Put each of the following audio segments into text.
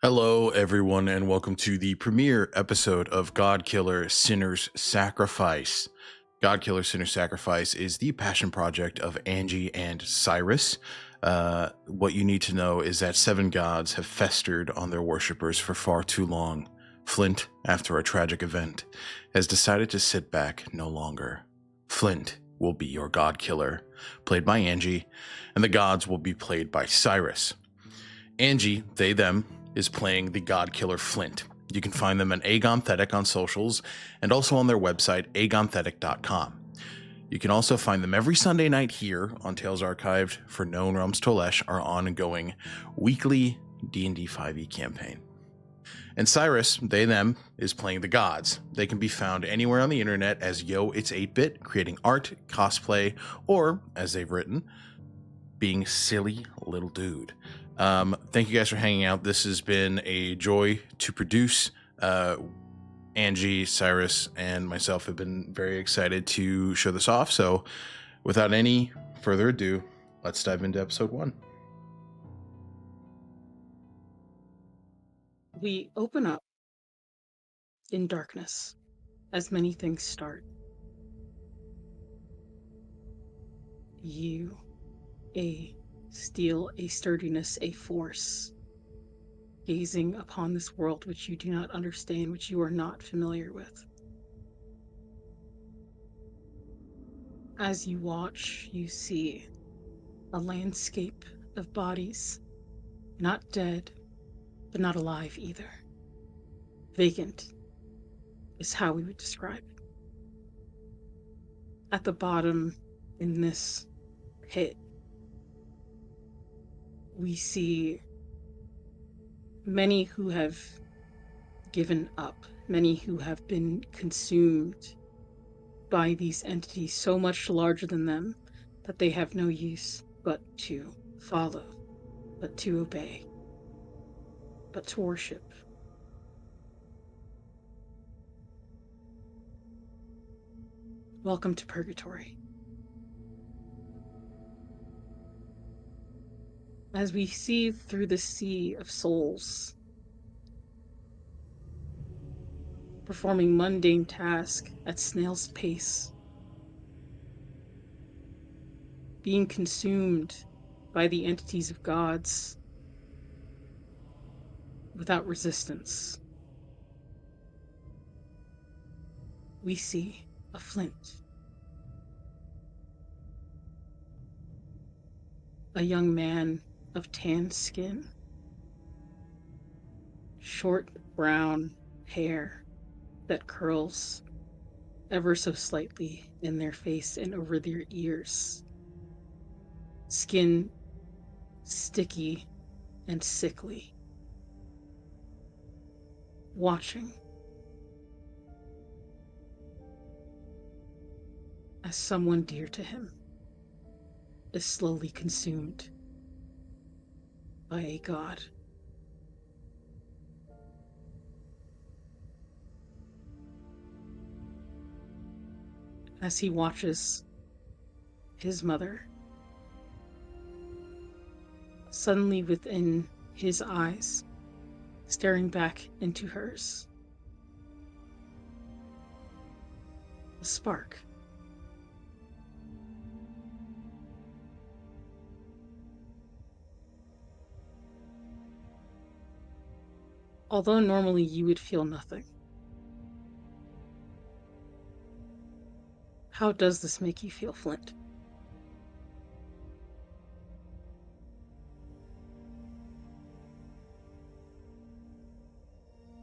Hello, everyone, and welcome to the premiere episode of Godkiller Sinner's Sacrifice. Godkiller Sinner's Sacrifice is the passion project of Angie and Cyrus. What you need to know is that 7 gods have festered on their worshippers for far too long. Flint, after a tragic event, has decided to sit back no longer. Flint will be your Godkiller, played by Angie, and the gods will be played by Cyrus. Angie, they, them, is playing the Godkiller Flint. You can find them at Agonthetic on socials and also on their website, agonthetic.com. You can also find them every Sunday night here on Tales Archived for Known Realms Tolesh, our ongoing weekly D&D 5e campaign. And Cyrus, they, them, is playing the gods. They can be found anywhere on the internet as Yo It's 8-Bit, creating art, cosplay, or, as they've written, being silly little dude. Thank you guys for hanging out. This has been a joy to produce. Angie, Cyrus, and myself have been very excited to show this off. So without any further ado, let's dive into episode 1. We open up in darkness, as many things start. You, a steel, a sturdiness, a force, gazing upon this world which you do not understand, which you are not familiar with. As you watch, you see a landscape of bodies, not dead, but not alive either. Vacant is how we would describe it. At the bottom, in this pit, we see many who have given up, many who have been consumed by these entities so much larger than them that they have no use but to follow, but to obey, but to worship. Welcome to Purgatory. As we see through the sea of souls, performing mundane tasks at snail's pace, being consumed by the entities of gods without resistance, we see a Flint, a young man of tan skin, short brown hair that curls ever so slightly in their face and over their ears, skin sticky and sickly, watching as someone dear to him is slowly consumed by a god. As he watches his mother, suddenly within his eyes, staring back into hers, a spark. Although normally you would feel nothing. How does this make you feel, Flint?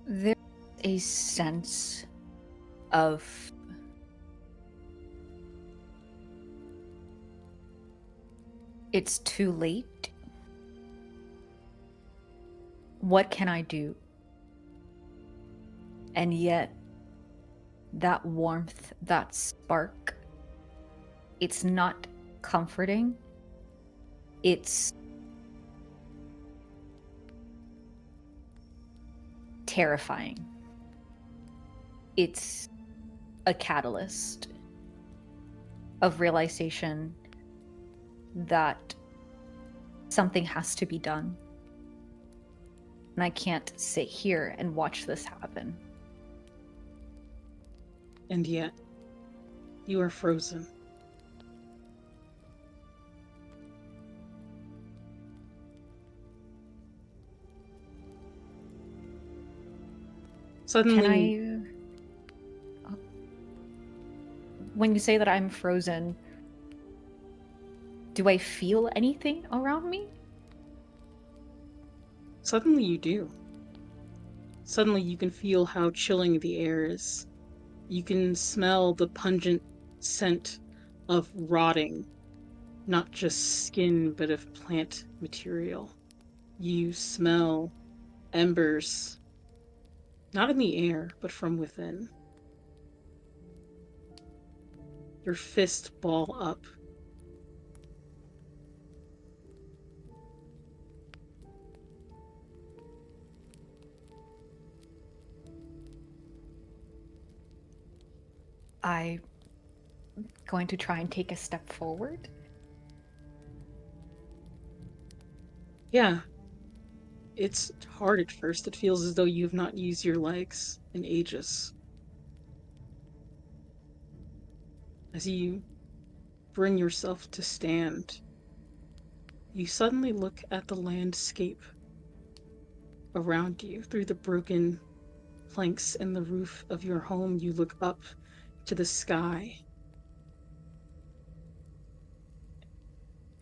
There's a sense of it's too late. What can I do? And yet, that warmth, that spark, it's not comforting. It's terrifying. It's a catalyst of realization that something has to be done. And I can't sit here and watch this happen. And yet, you are frozen. Suddenly, when you say that I'm frozen, do I feel anything around me? suddenly you do. Suddenly you can feel how chilling the air is. You can smell the pungent scent of rotting, not just skin, but of plant material. You smell embers, not in the air, but from within. Your fist ball up. I'm going to try and take a step forward. Yeah. It's hard at first. It feels as though you've not used your legs in ages. As you bring yourself to stand, you suddenly look at the landscape around you through the broken planks in the roof of your home. You look up to the sky,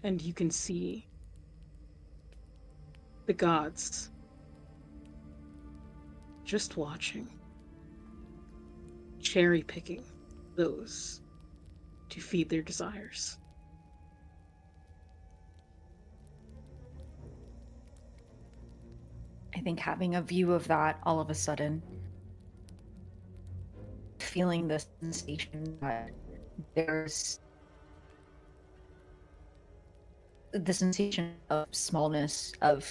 and you can see the gods just watching, cherry picking those to feed their desires. I think having a view of that all of a sudden, feeling the sensation that there's the sensation of smallness, of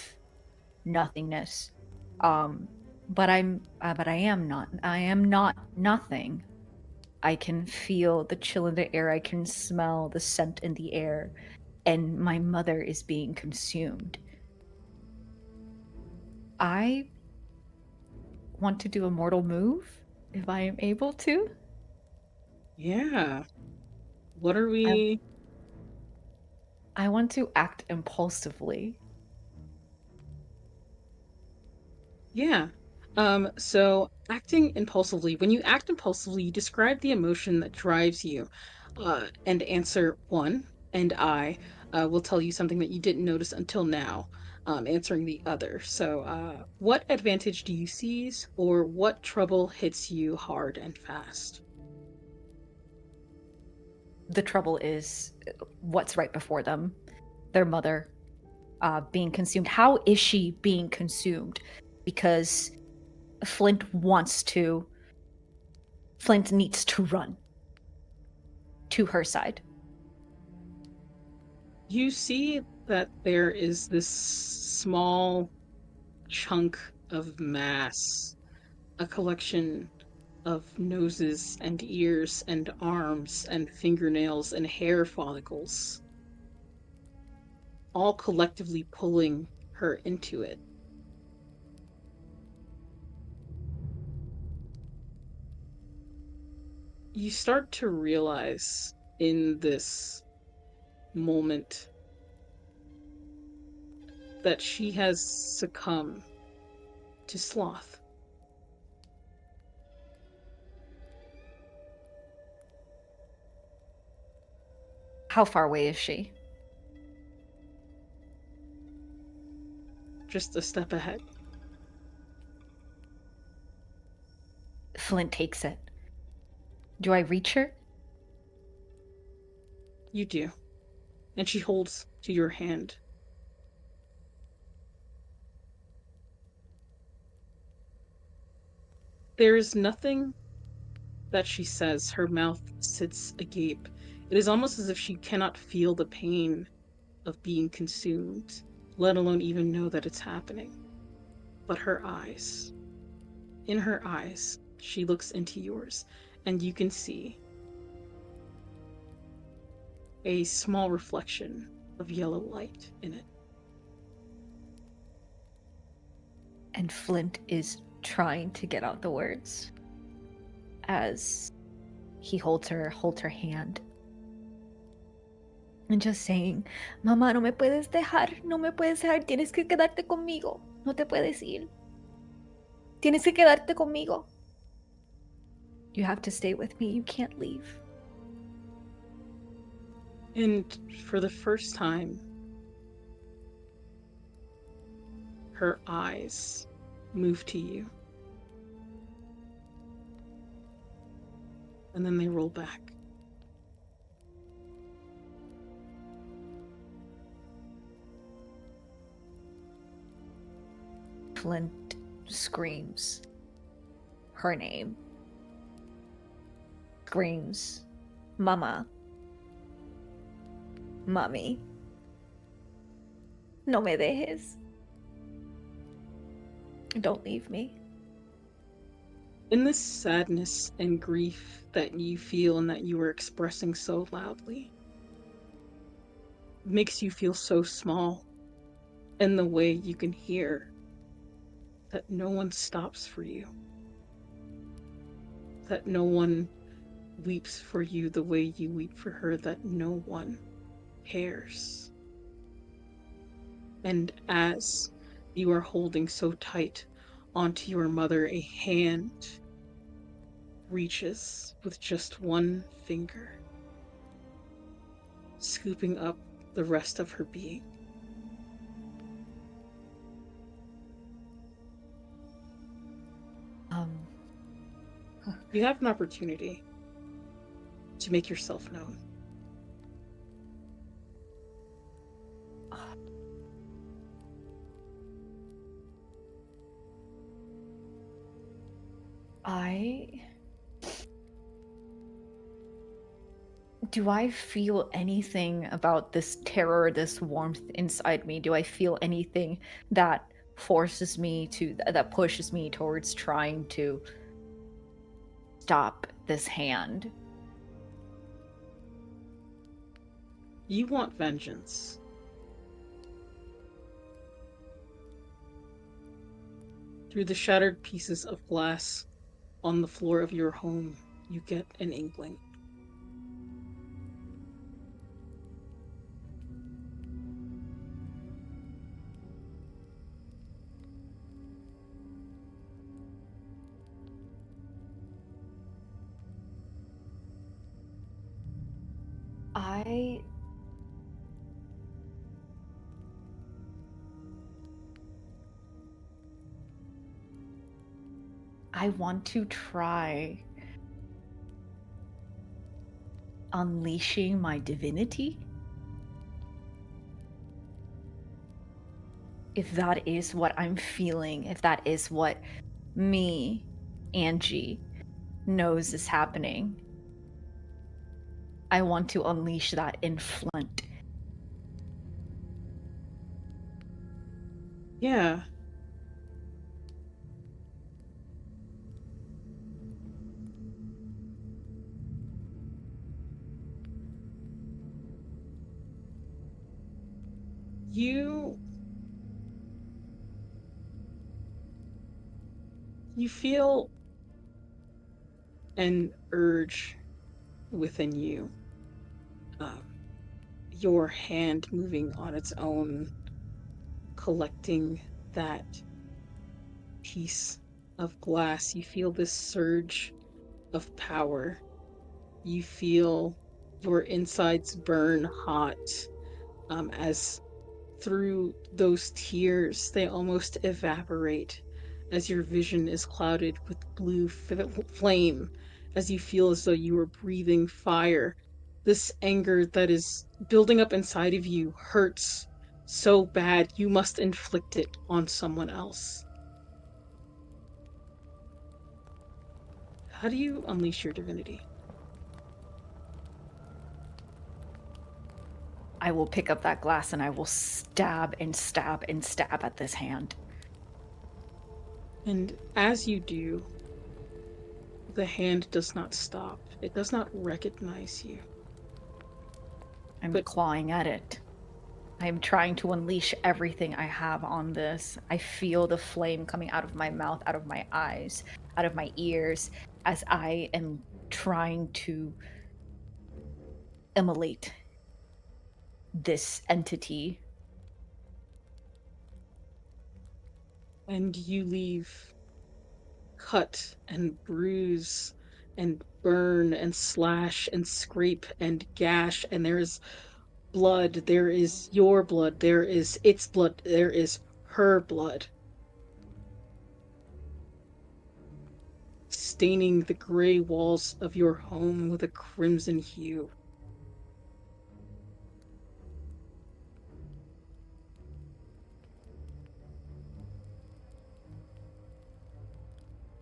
nothingness. But I am not nothing. I can feel the chill in the air. I can smell the scent in the air, and my mother is being consumed. I want to do a mortal move if I am able to. Yeah. What are we? I want to act impulsively. Yeah. So acting impulsively, when you act impulsively, you describe the emotion that drives you, and answer one, and I will tell you something that you didn't notice until now, answering the other. So, what advantage do you seize, or what trouble hits you hard and fast? The trouble is what's right before them, their mother being consumed. How is she being consumed? Because Flint needs to run to her side. You see that there is this small chunk of mass, a collection of noses and ears and arms and fingernails and hair follicles, all collectively pulling her into it. You start to realize in this moment that she has succumbed to sloth. How far away is she? Just a step ahead. Flint takes it. Do I reach her? You do. And she holds to your hand. There is nothing that she says. Her mouth sits agape. It is almost as if she cannot feel the pain of being consumed, let alone even know that it's happening. But her eyes, in her eyes, she looks into yours, and you can see a small reflection of yellow light in it. And Flint is trying to get out the words as he holds her hand. And just saying, Mamá, no me puedes dejar, no me puedes dejar, tienes que quedarte conmigo, no te puedes ir. Tienes que quedarte conmigo. You have to stay with me, you can't leave. And for the first time, her eyes move to you. And then they roll back. Flint screams her name. Screams, Mama. Mami. No me dejes. Don't leave me. In this sadness and grief that you feel and that you are expressing so loudly, makes you feel so small. And the way you can hear that no one stops for you. That no one weeps for you the way you weep for her, that no one cares. And as you are holding so tight onto your mother, a hand reaches with just one finger, scooping up the rest of her being. You have an opportunity to make yourself known. Do I feel anything about this terror, this warmth inside me? Do I feel anything that forces me that pushes me towards trying to stop this hand? You want vengeance. Through the shattered pieces of glass on the floor of your home, you get an inkling. I want to try unleashing my divinity. If that is what I'm feeling, if that is what me, Angie, knows is happening, I want to unleash that in Flint. Yeah. You feel an urge within you. Your hand moving on its own, collecting that piece of glass. You feel this surge of power. You feel your insides burn hot as through those tears they almost evaporate as your vision is clouded with blue flame, as you feel as though you are breathing fire. This anger that is building up inside of you hurts so bad you must inflict it on someone else. How do you unleash your divinity? I will pick up that glass and I will stab and stab and stab at this hand. And as you do, the hand does not stop. It does not recognize you. I'm clawing at it. I'm trying to unleash everything I have on this. I feel the flame coming out of my mouth, out of my eyes, out of my ears, as I am trying to immolate this entity. And you leave cut and bruise and burn and slash and scrape and gash, and there is blood, there is your blood, there is its blood, there is her blood, staining the gray walls of your home with a crimson hue.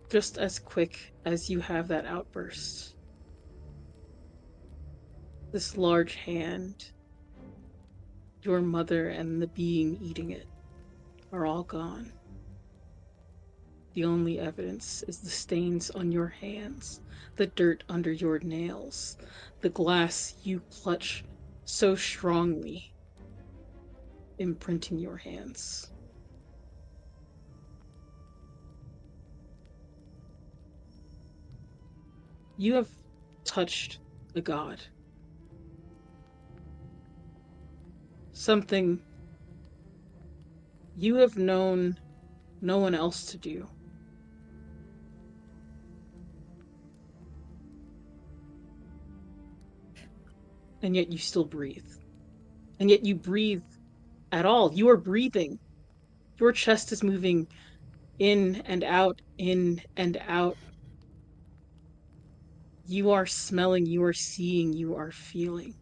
Just as quick as you have that outburst, this large hand, your mother, and the being eating it are all gone. The only evidence is the stains on your hands, the dirt under your nails, the glass you clutch so strongly, imprinting your hands. You have touched a god. Something you have known no one else to do. And yet you still breathe. And yet you breathe at all. You are breathing. Your chest is moving in and out, in and out. You are smelling, you are seeing, you are feeling.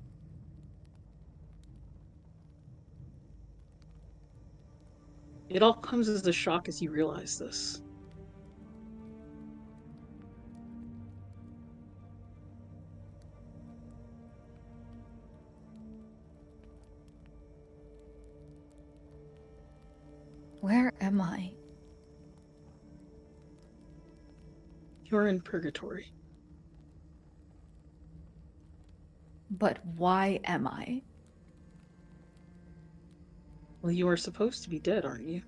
It all comes as a shock as you realize this. Where am I? You're in purgatory. But why am I? Well, you are supposed to be dead, aren't you?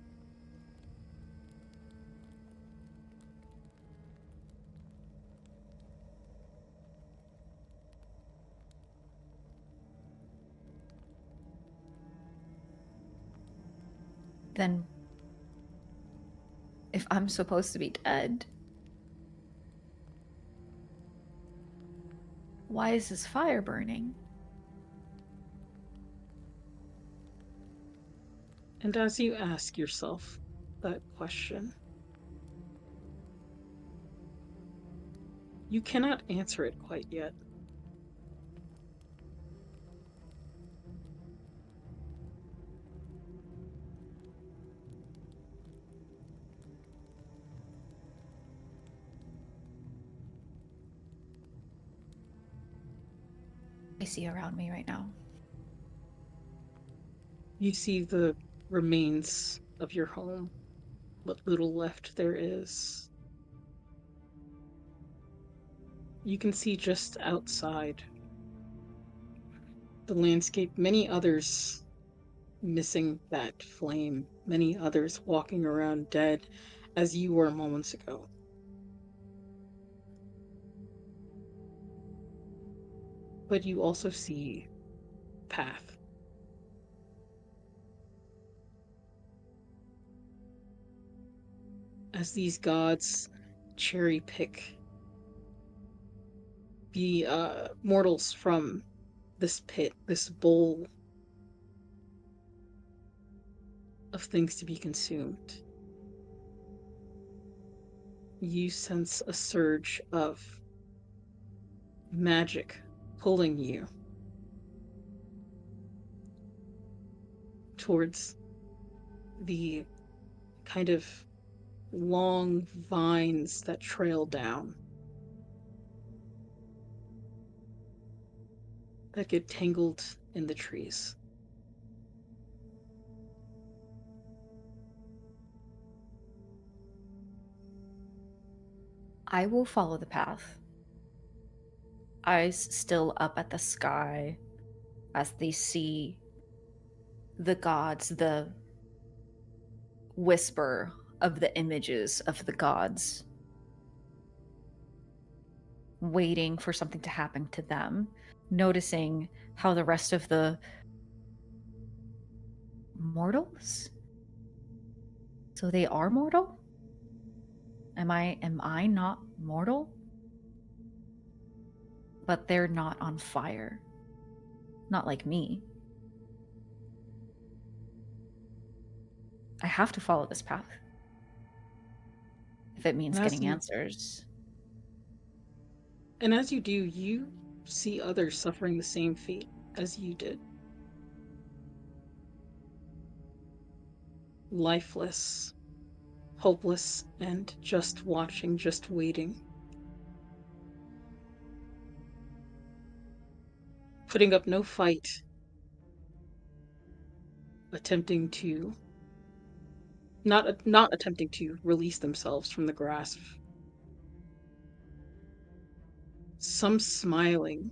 Then, if I'm supposed to be dead, why is this fire burning? And as you ask yourself that question, you cannot answer it quite yet. I see around me right now. You see the remains of your home, what little left there is. You can see just outside the landscape, many others missing that flame, many others walking around dead as you were moments ago. But you also see path. As these gods cherry pick the mortals from this pit, this bowl of things to be consumed, you sense a surge of magic pulling you towards the kind of long vines that trail down, that get tangled in the trees. I will follow the path. Eyes still up at the sky as they see the gods, the whisper of the images of the gods, waiting for something to happen to them, noticing how the rest of the mortals, so they are mortal? Am I not mortal? But they're not on fire. Not like me. I have to follow this path. If it means getting answers. And as you do, you see others suffering the same fate as you did. Lifeless, hopeless, and just watching, just waiting. Putting up no fight. Attempting to not attempting to release themselves from the grasp. Some smiling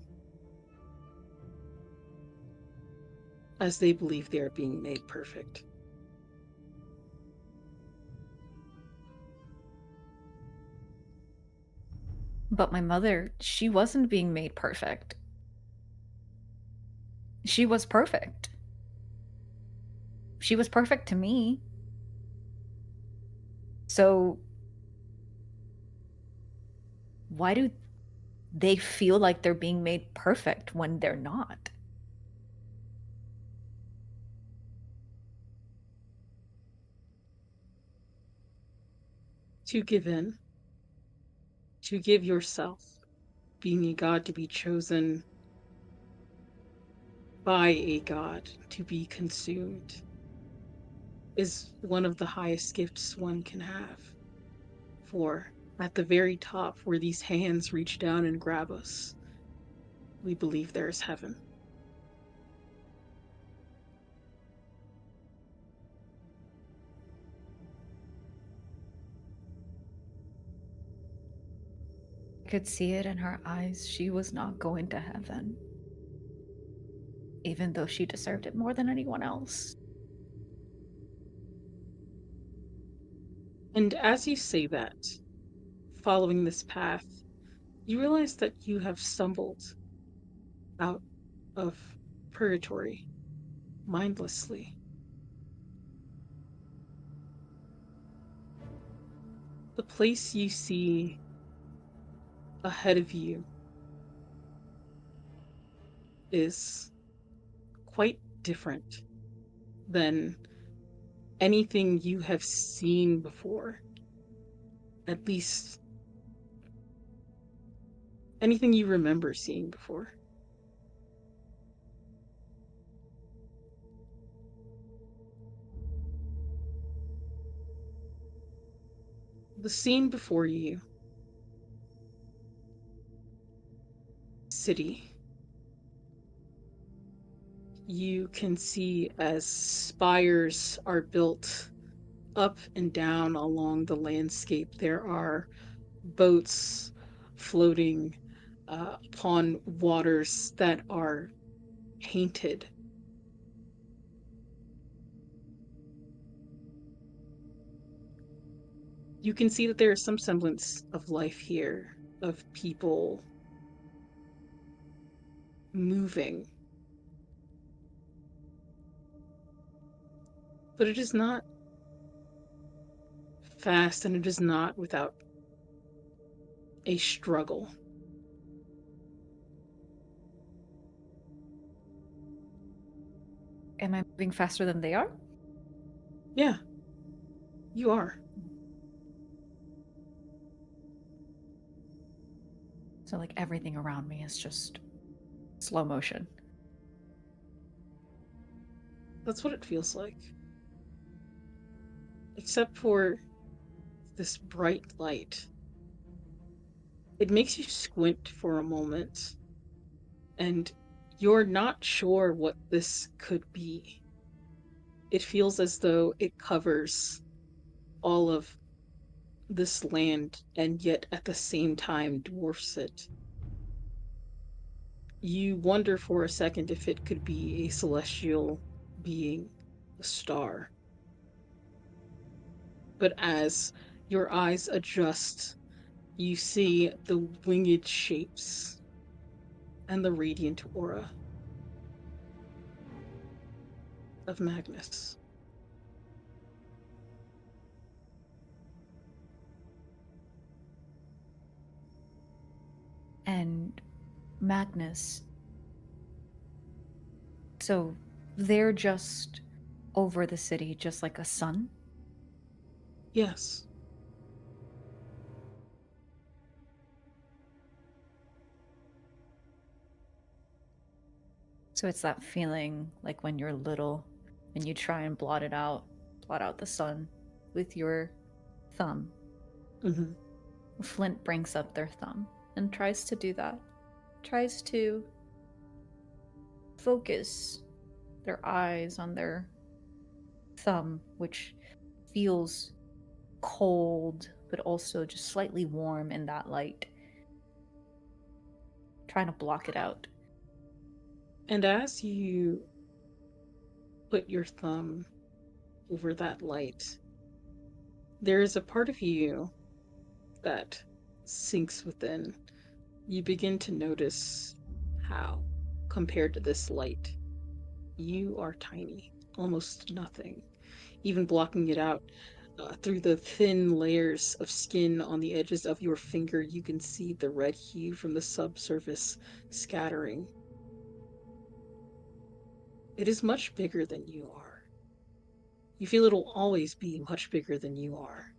as they believe they are being made perfect. But my mother, she wasn't being made perfect. She was perfect. She was perfect to me. So why do they feel like they're being made perfect when they're not? To give in. To give yourself, being a god to be chosen by a god to be consumed, is one of the highest gifts one can have. For at the very top, where these hands reach down and grab us, we believe there is heaven. I could see it in her eyes. She was not going to heaven. Even though she deserved it more than anyone else. And as you say that, following this path, you realize that you have stumbled out of purgatory mindlessly. The place you see ahead of you is quite different than anything you have seen before. At least anything you remember seeing before. The scene before you, city. You can see as spires are built up and down along the landscape. There are boats floating upon waters that are painted. You can see that there is some semblance of life here, of people moving. But it is not fast, and it is not without a struggle. Am I moving faster than they are? Yeah, you are. So like everything around me is just slow motion. That's what it feels like. Except for this bright light. It makes you squint for a moment, and you're not sure what this could be. It feels as though it covers all of this land and yet at the same time dwarfs it. You wonder for a second if it could be a celestial being a star. But as your eyes adjust, you see the winged shapes and the radiant aura of Magnus. And Magnus, so they're just over the city, just like a sun? Yes. So it's that feeling like when you're little and you try and blot out the sun with your thumb. Mm-hmm. Flint brings up their thumb and tries to do that. Tries to focus their eyes on their thumb, which feels cold but also just slightly warm in that light. Trying to block it out. And as you put your thumb over that light, there is a part of you that sinks within. You begin to notice how, compared to this light, you are tiny, almost nothing. Even blocking it out, through the thin layers of skin on the edges of your finger, you can see the red hue from the subsurface scattering. It is much bigger than you are. You feel it'll always be much bigger than you are.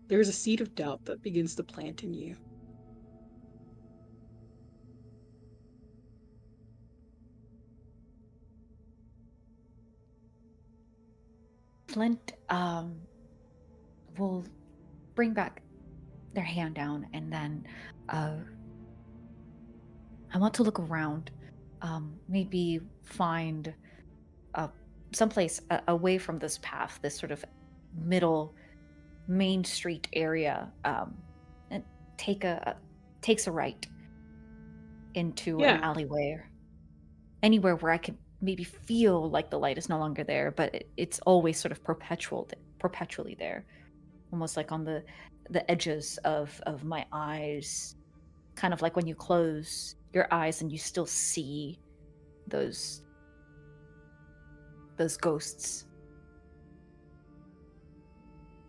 There is a seed of doubt that begins to plant in you. Flint will bring back their hand down, and then I want to look around, maybe find someplace away from this path, this sort of middle main street area, and takes a right into an Yeah, alleyway, or anywhere where I could maybe feel like the light is no longer there, but it's always sort of perpetually there, almost like on the edges of my eyes, kind of like when you close your eyes and you still see those ghosts.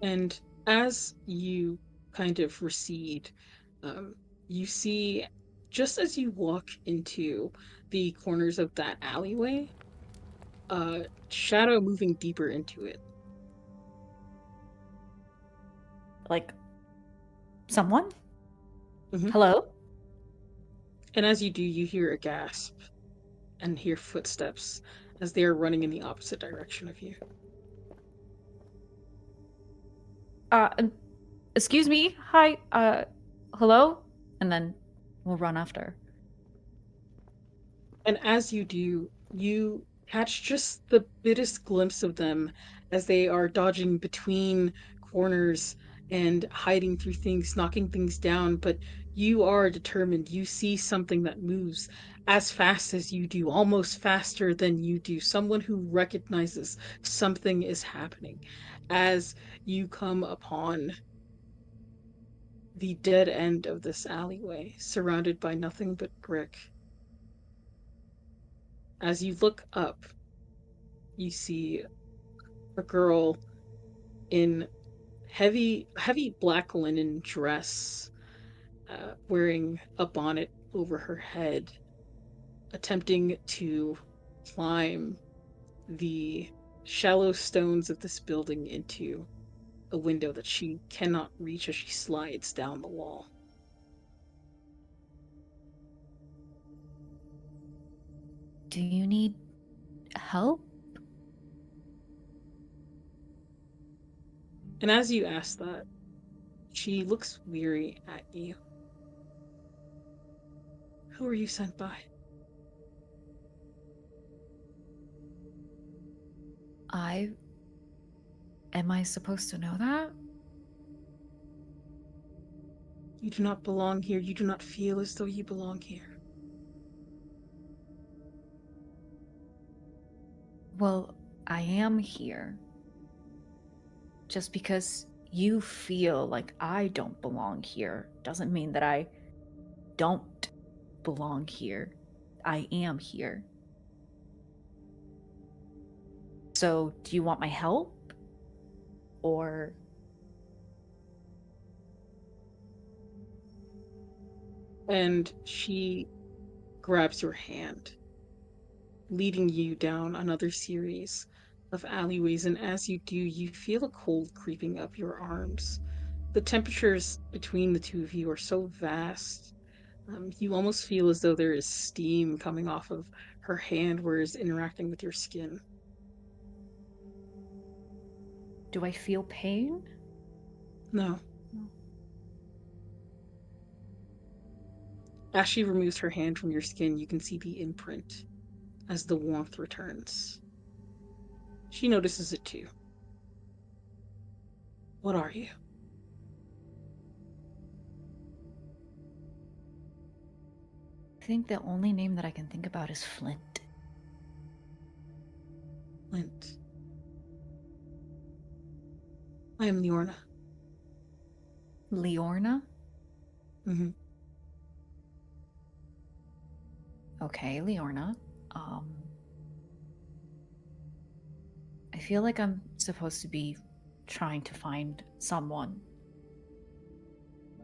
and as you kind of recede, you see, just as you walk into the corners of that alleyway, a shadow moving deeper into it. Like someone? Mhm. Hello? And as you do, you hear a gasp and hear footsteps as they are running in the opposite direction of you. Um, excuse me. Hi. Hello? And then we'll run after. And as you do, you catch just the biggest glimpse of them as they are dodging between corners and hiding through things, knocking things down. But you are determined. You see something that moves as fast as you do, almost faster than you do. Someone who recognizes something is happening as you come upon the dead end of this alleyway, surrounded by nothing but brick. As you look up, you see a girl in heavy black linen dress, wearing a bonnet over her head, attempting to climb the shallow stones of this building into a window that she cannot reach as she slides down the wall. Do you need help? And as you ask that, she looks weary at you. Who are you sent by? Am I supposed to know that? You do not belong here. You do not feel as though you belong here. Well, I am here. Just because you feel like I don't belong here doesn't mean that I don't belong here. I am here. So, do you want my help? Or... And she grabs your hand, leading you down another series of alleyways, and as you do, you feel a cold creeping up your arms. The temperatures between the two of you are so vast. You almost feel as though there is steam coming off of her hand where it's interacting with your skin. do I feel pain? No. As she removes her hand from your skin, you can see the imprint as the warmth returns. She notices it too. What are you? I think the only name that I can think about is Flint. Flint. I am Liorna. Liorna? Mm-hmm. Okay, Liorna. I feel like I'm supposed to be trying to find someone.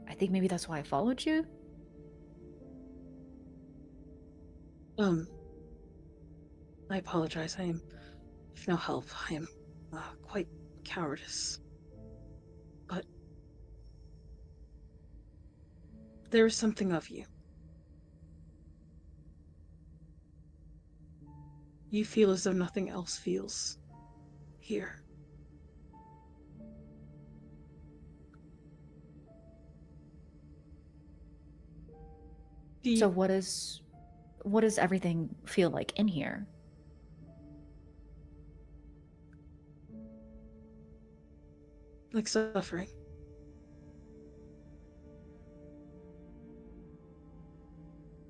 I think maybe that's why I followed you? I apologize. I am of no help. I am quite cowardice. But there is something of you. You feel as though nothing else feels here. So what does everything feel like in here? Like suffering.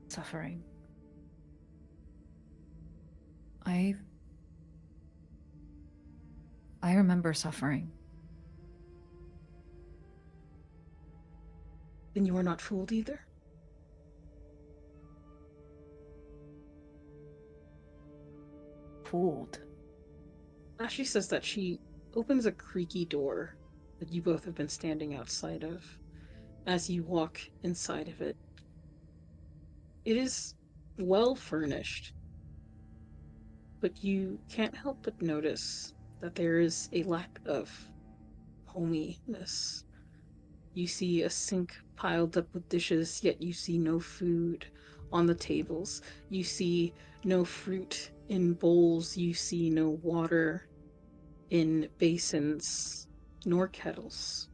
Suffering. I remember suffering. Then you are not fooled either. Fooled. As she says that, she opens a creaky door that you both have been standing outside of. As you walk inside of it, it is well furnished, but you can't help but notice that there is a lack of hominess. You see a sink piled up with dishes, yet you see no food on the tables. You see no fruit in bowls. You see no water in basins, nor kettles.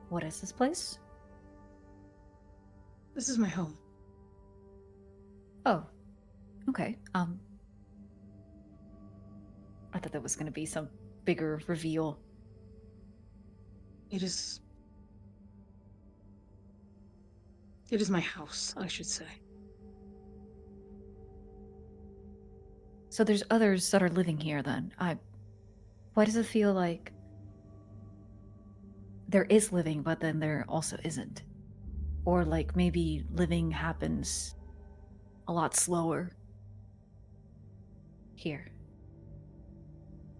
What is this place? This is my home. Oh, okay. I thought that was gonna be some bigger reveal. It is my house, I should say. So there's others that are living here then. Why does it feel like there is living, but then there also isn't? Or like maybe living happens a lot slower here.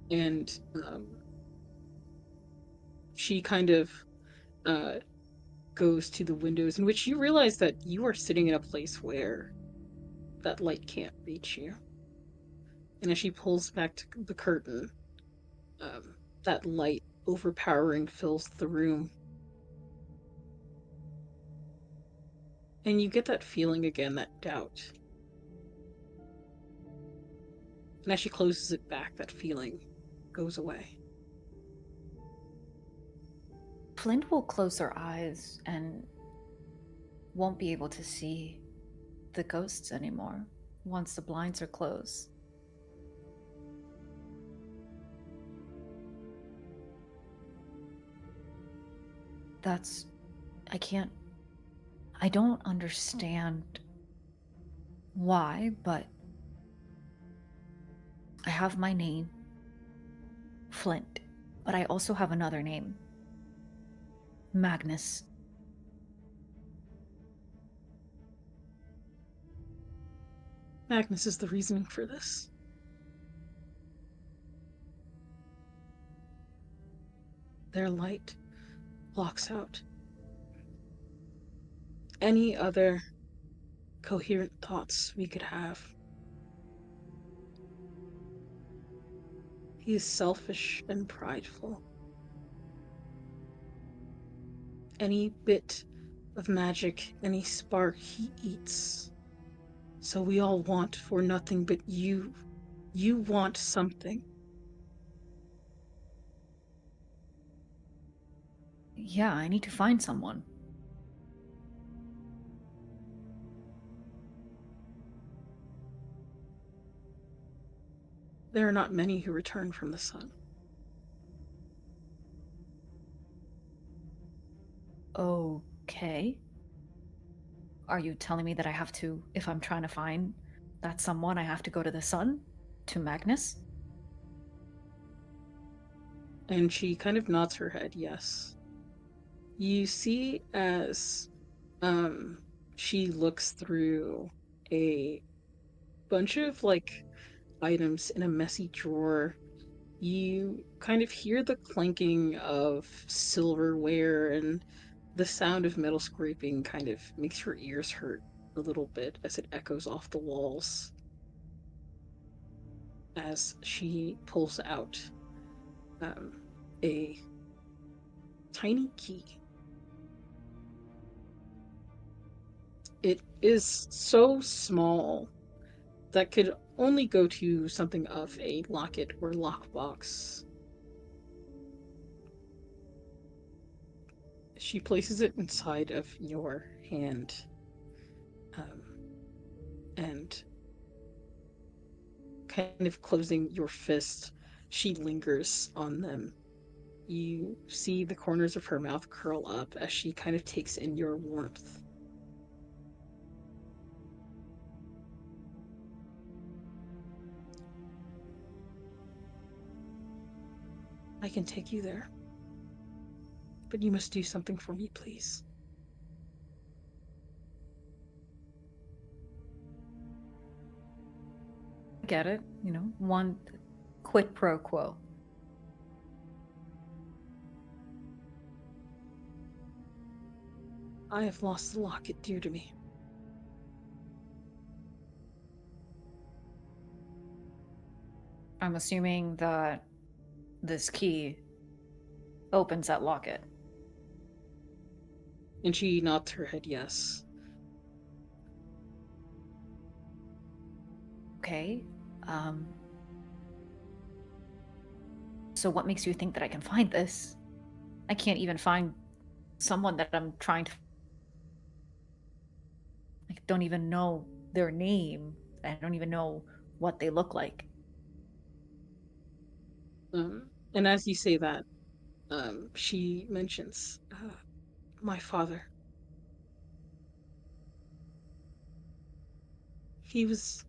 And she kind of goes to the windows, in which you realize that you are sitting in a place where that light can't reach you. And as she pulls back the curtain, that light overpowering fills the room. And you get that feeling again, that doubt. And as she closes it back, that feeling goes away. Flint will close her eyes and won't be able to see the ghosts anymore once the blinds are closed. I don't understand why, but I have my name, Flint, but I also have another name, Magnus. Magnus is the reasoning for this. Their light blocks out any other coherent thoughts we could have. He is selfish and prideful. Any bit of magic, any spark he eats. So we all want for nothing but you. You want something. Yeah, I need to find someone. There are not many who return from the sun. Okay. Are you telling me that I have to, if I'm trying to find that someone, I have to go to the sun? To Magnus? And she kind of nods her head, yes. You see as she looks through a bunch of items in a messy drawer, you kind of hear the clanking of silverware, and the sound of metal scraping kind of makes your ears hurt a little bit as it echoes off the walls as she pulls out a tiny key. It is so small that could only go to something of a locket or lockbox. She places it inside of your hand, and kind of closing your fist, she lingers on them. You see the corners of her mouth curl up as she kind of takes in your warmth. I can take you there, but you must do something for me, please. Get it? One quid pro quo. I have lost the locket dear to me. I'm assuming that this key opens that locket. And she nods her head yes. Okay. So what makes you think that I can find this? I can't even find someone that I'm trying to... I don't even know their name. I don't even know what they look like. And as you say that, she mentions, my father. He was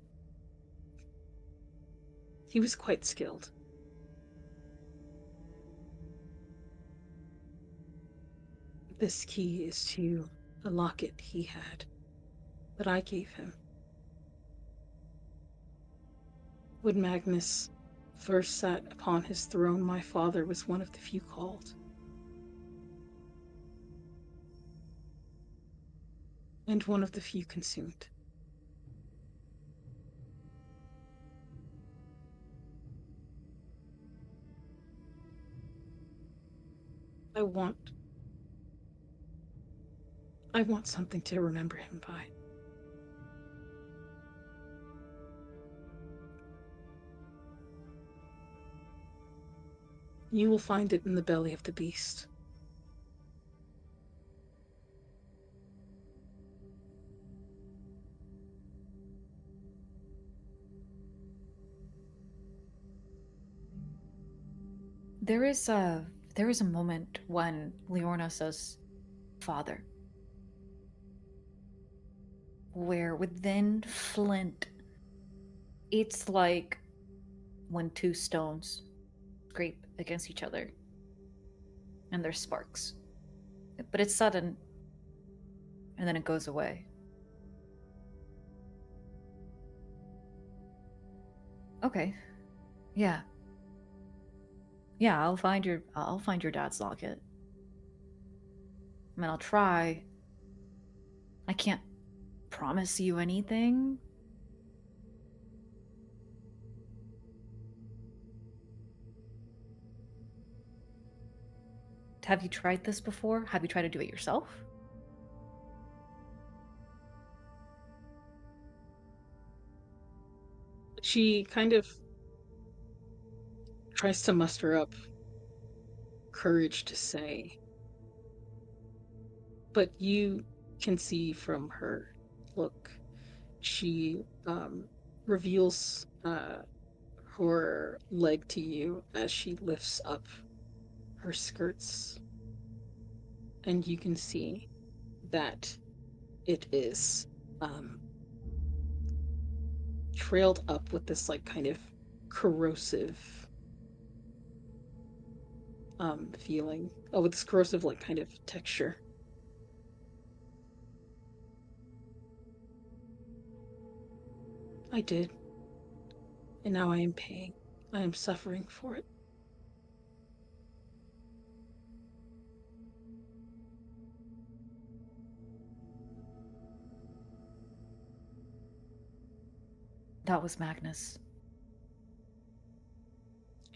quite skilled. This key is to a locket he had that I gave him. When Magnus first sat upon his throne, my father was one of the few called. And one of the few consumed. I want something to remember him by. You will find it in the belly of the beast. There is a moment when Leorna says, father. Where within Flint, it's like when two stones scrape against each other and there's sparks. But it's sudden and then it goes away. Okay. Yeah. Yeah, I'll find your dad's locket. I mean, I'll try. I can't promise you anything. Have you tried this before? Have you tried to do it yourself? She kind of tries to muster up courage to say, but you can see from her look, she reveals her leg to you as she lifts up her skirts, and you can see that it is trailed up with this like kind of corrosive feeling. Oh, with this corrosive like kind of texture. I did. And now I am paying. I am suffering for it. That was Magnus.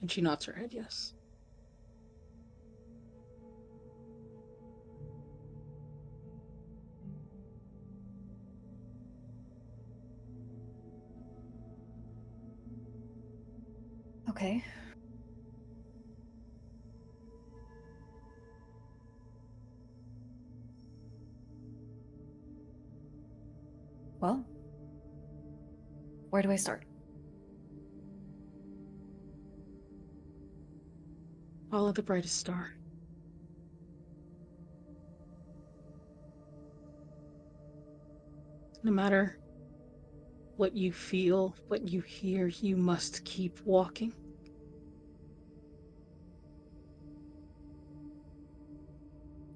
And she nods her head, yes. Okay. Well, where do I start? Follow the brightest star. No matter what you feel, what you hear, you must keep walking.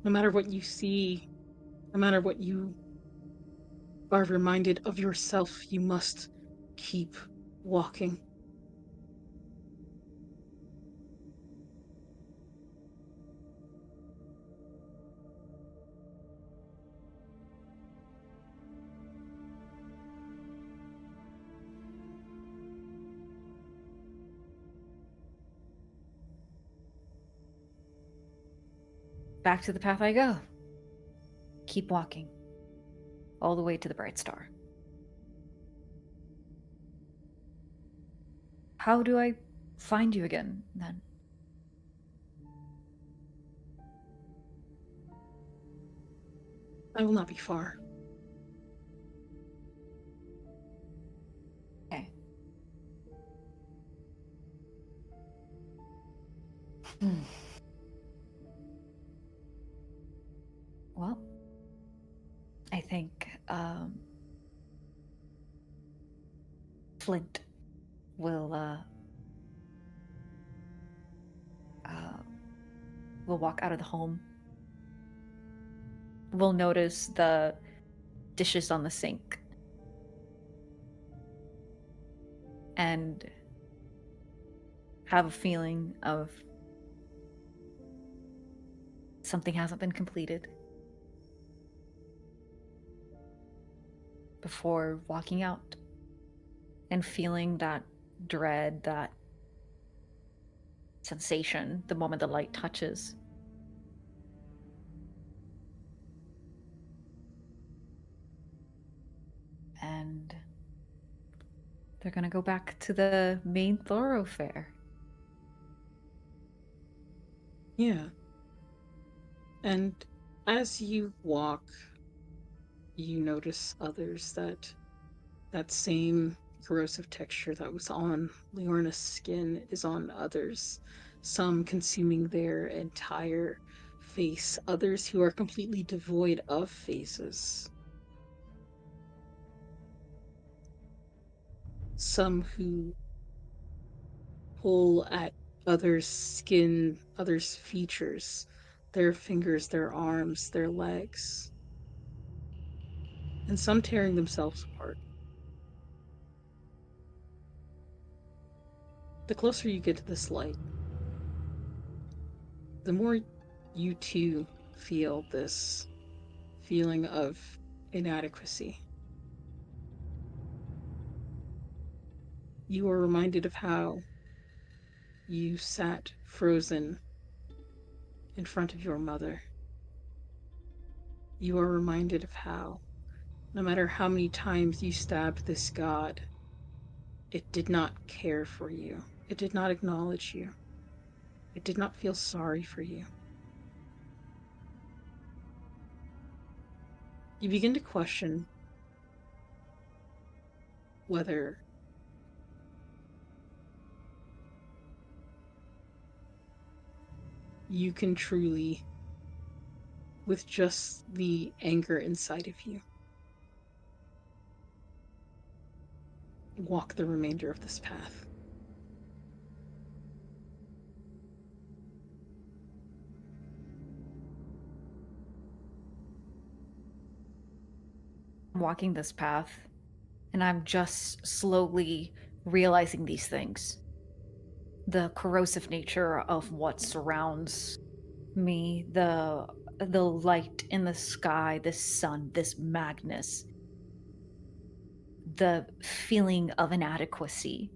No matter what you see, no matter what you are reminded of yourself, you must keep walking. Back to the path I go. Keep walking. All the way to the bright star. How do I find you again, then? I will not be far. Okay. Well, I think Flint will walk out of the home. We'll notice the dishes on the sink. And have a feeling of something hasn't been completed before walking out and feeling that dread, that sensation the moment the light touches. And they're gonna go back to the main thoroughfare. Yeah. And as you walk, you notice others that same corrosive texture that was on Leorna's skin is on others, some consuming their entire face, others who are completely devoid of faces. Some who pull at others' skin, others' features, their fingers, their arms, their legs, and some tearing themselves apart. The closer you get to this light, the more you too feel this feeling of inadequacy. You are reminded of how you sat frozen in front of your mother. You are reminded of how, no matter how many times you stabbed this god, it did not care for you. It did not acknowledge you. It did not feel sorry for you. You begin to question whether you can truly, with just the anger inside of you, walk the remainder of this path. I'm walking this path, and I'm just slowly realizing these things. The corrosive nature of what surrounds me, the light in the sky, this sun, this madness, the feeling of inadequacy.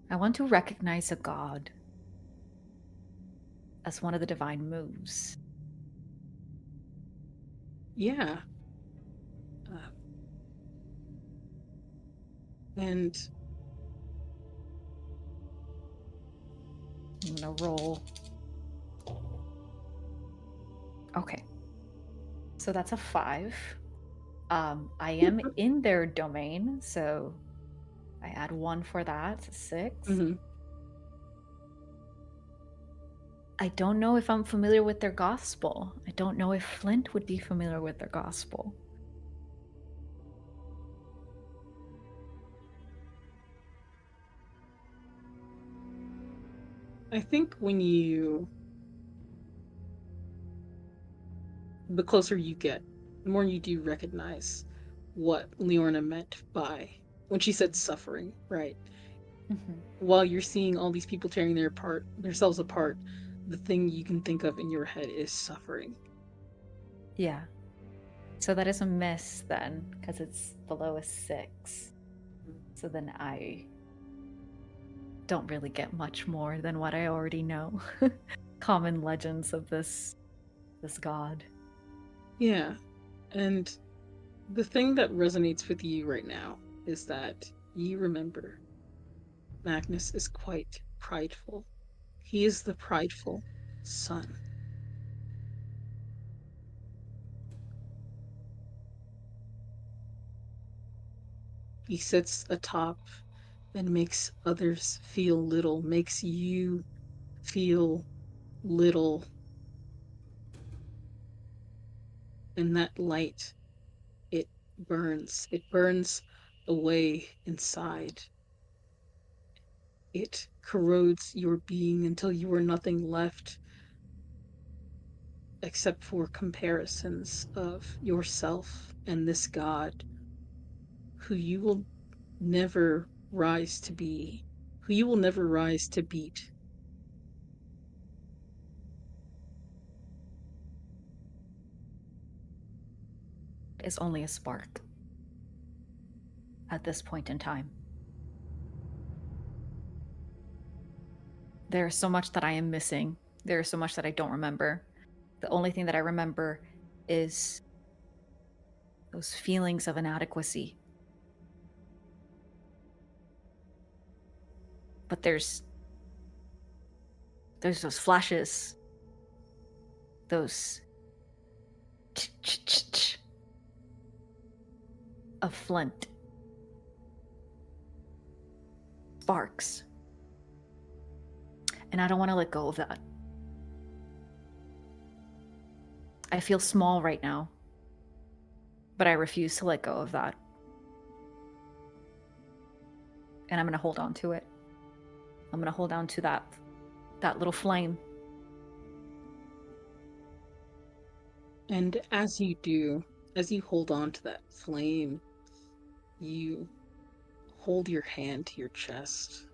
I want to recognize a god as one of the divine moves. Yeah. And I'm gonna roll. Okay. So that's a 5. I am in their domain, so I add 1 for that, 6. mm-hmm. I don't know if I'm familiar with their gospel. I don't know if Flint would be familiar with their gospel. I think the closer you get, the more you do recognize what Leorna meant by when she said suffering, right? Mm-hmm. While you're seeing all these people tearing themselves apart, the thing you can think of in your head is suffering. Yeah. So that is a miss then, because it's below a 6. So then I don't really get much more than what I already know. Common legends of this god. Yeah. And the thing that resonates with you right now is that you remember Magnus is quite prideful. He is the prideful son. He sits atop and makes others feel little, makes you feel little. And that light, it burns away inside. It corrodes your being until you are nothing left except for comparisons of yourself and this god who you will never rise to be, who you will never rise to beat. Is only a spark at this point in time. There's so much that I am missing. There's so much that I don't remember. The only thing that I remember is those feelings of inadequacy. But there's those flashes, those of Flint, sparks, and I don't want to let go of that. I feel small right now, but I refuse to let go of that. And I'm going to hold on to it. I'm going to hold on to that little flame. And as you do, as you hold on to that flame, you hold your hand to your chest.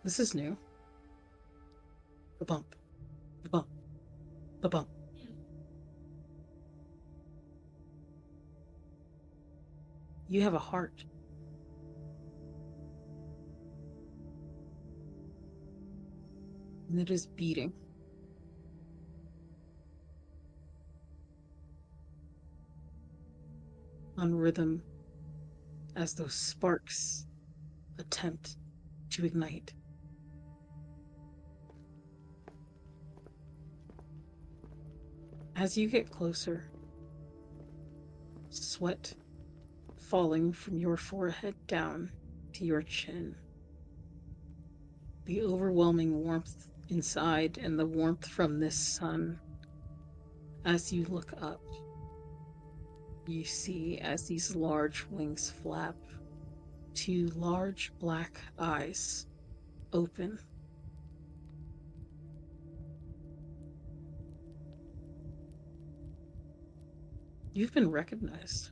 This is new. The bump. The bump. The bump. You have a heart. And it is beating. On rhythm as those sparks attempt to ignite. As you get closer, sweat falling from your forehead down to your chin. The overwhelming warmth inside and the warmth from this sun. As you look up, you see as these large wings flap, two large black eyes open. You've been recognized.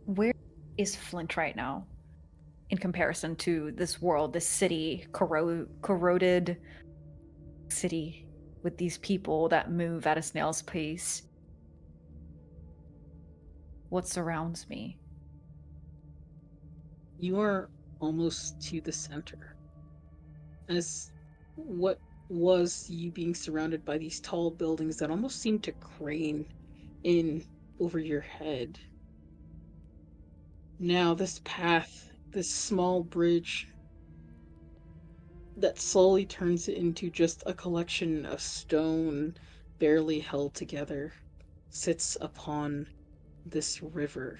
Where is Flint right now in comparison to this world, this city, corroded city with these people that move at a snail's pace? What surrounds me? You are almost to the center. As what was you being surrounded by these tall buildings that almost seem to crane in over your head. Now this path, this small bridge that slowly turns into just a collection of stone barely held together, sits upon this river.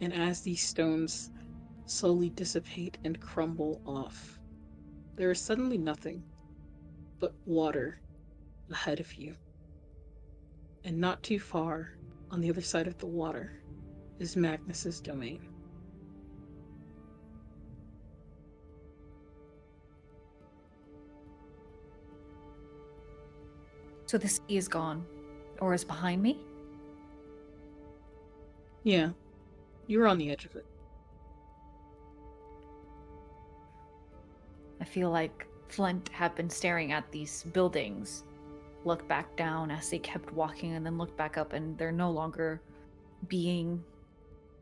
And as these stones slowly dissipate and crumble off, there is suddenly nothing but water ahead of you. And not too far, on the other side of the water, is Magnus's domain. So the sea is gone, or is behind me? Yeah, you're on the edge of it. I feel like Flint had been staring at these buildings, looked back down as they kept walking, and then looked back up, and they're no longer being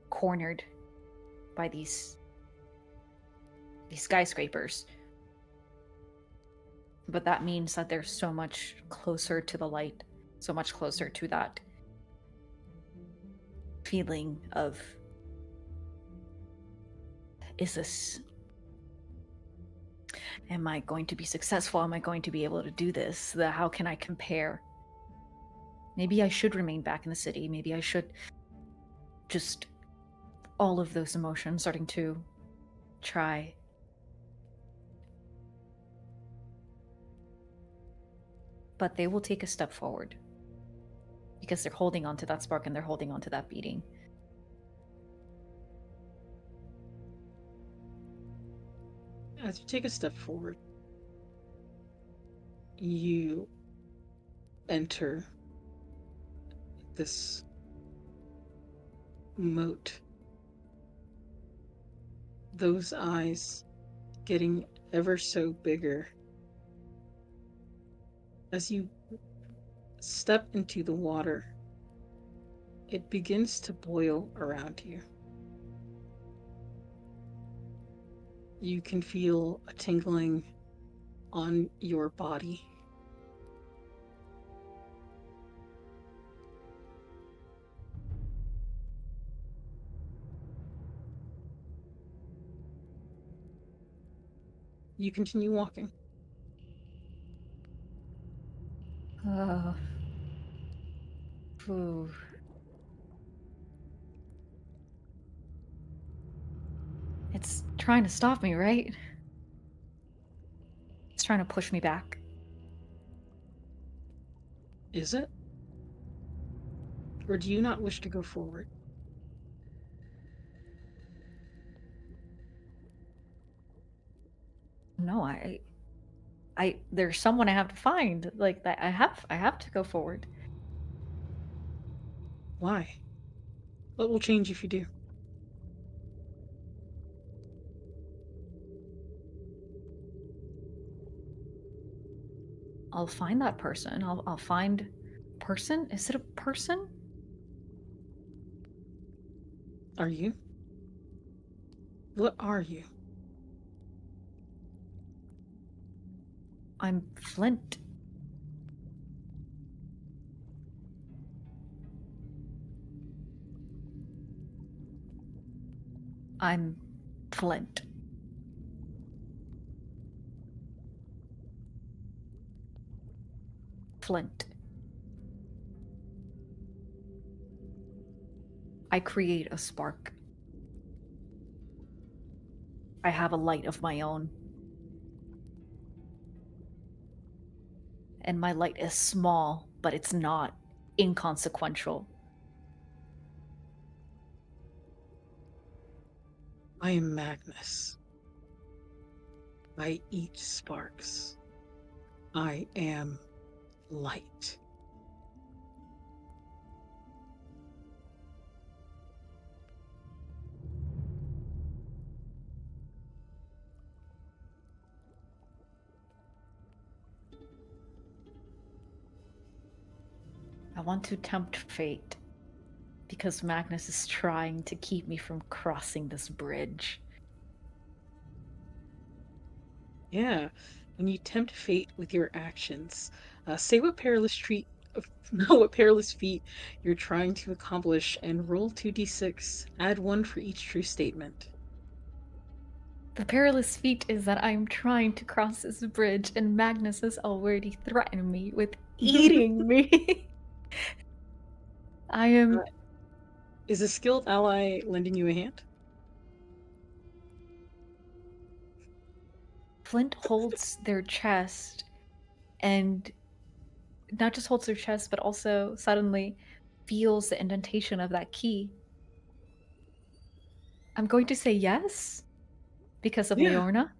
cornered by these skyscrapers. But that means that they're so much closer to the light, so much closer to that feeling of, am I going to be successful? Am I going to be able to do this? How can I compare? Maybe I should remain back in the city. Maybe I should just, all of those emotions starting to try. But they will take a step forward because they're holding on to that spark and they're holding on to that beating. As you take a step forward, you enter this moat. Those eyes getting ever so bigger. As you step into the water, it begins to boil around you. You can feel a tingling on your body. You continue walking. Ooh. It's trying to stop me, right? It's trying to push me back. Is it? Or do you not wish to go forward? No, there's someone I have to find. Like that, I have to go forward. Why? What will change if you do? I'll find that person. I'll find person. Is it a person? Are you? What are you? I'm Flint. I'm Flint. Flint. I create a spark. I have a light of my own. And my light is small, but it's not inconsequential. I am Magnus. I eat sparks. I am light. I want to tempt fate because Magnus is trying to keep me from crossing this bridge. Yeah, when you tempt fate with your actions, say what perilous treat, what perilous feat you're trying to accomplish, and roll 2d6. Add 1 for each true statement. The perilous feat is that I'm trying to cross this bridge and Magnus has already threatened me with eating me. I am. Is a skilled ally lending you a hand? Flint holds their chest and not just holds their chest, but also suddenly feels the indentation of that key. I'm going to say yes because of Yeah. Leorna.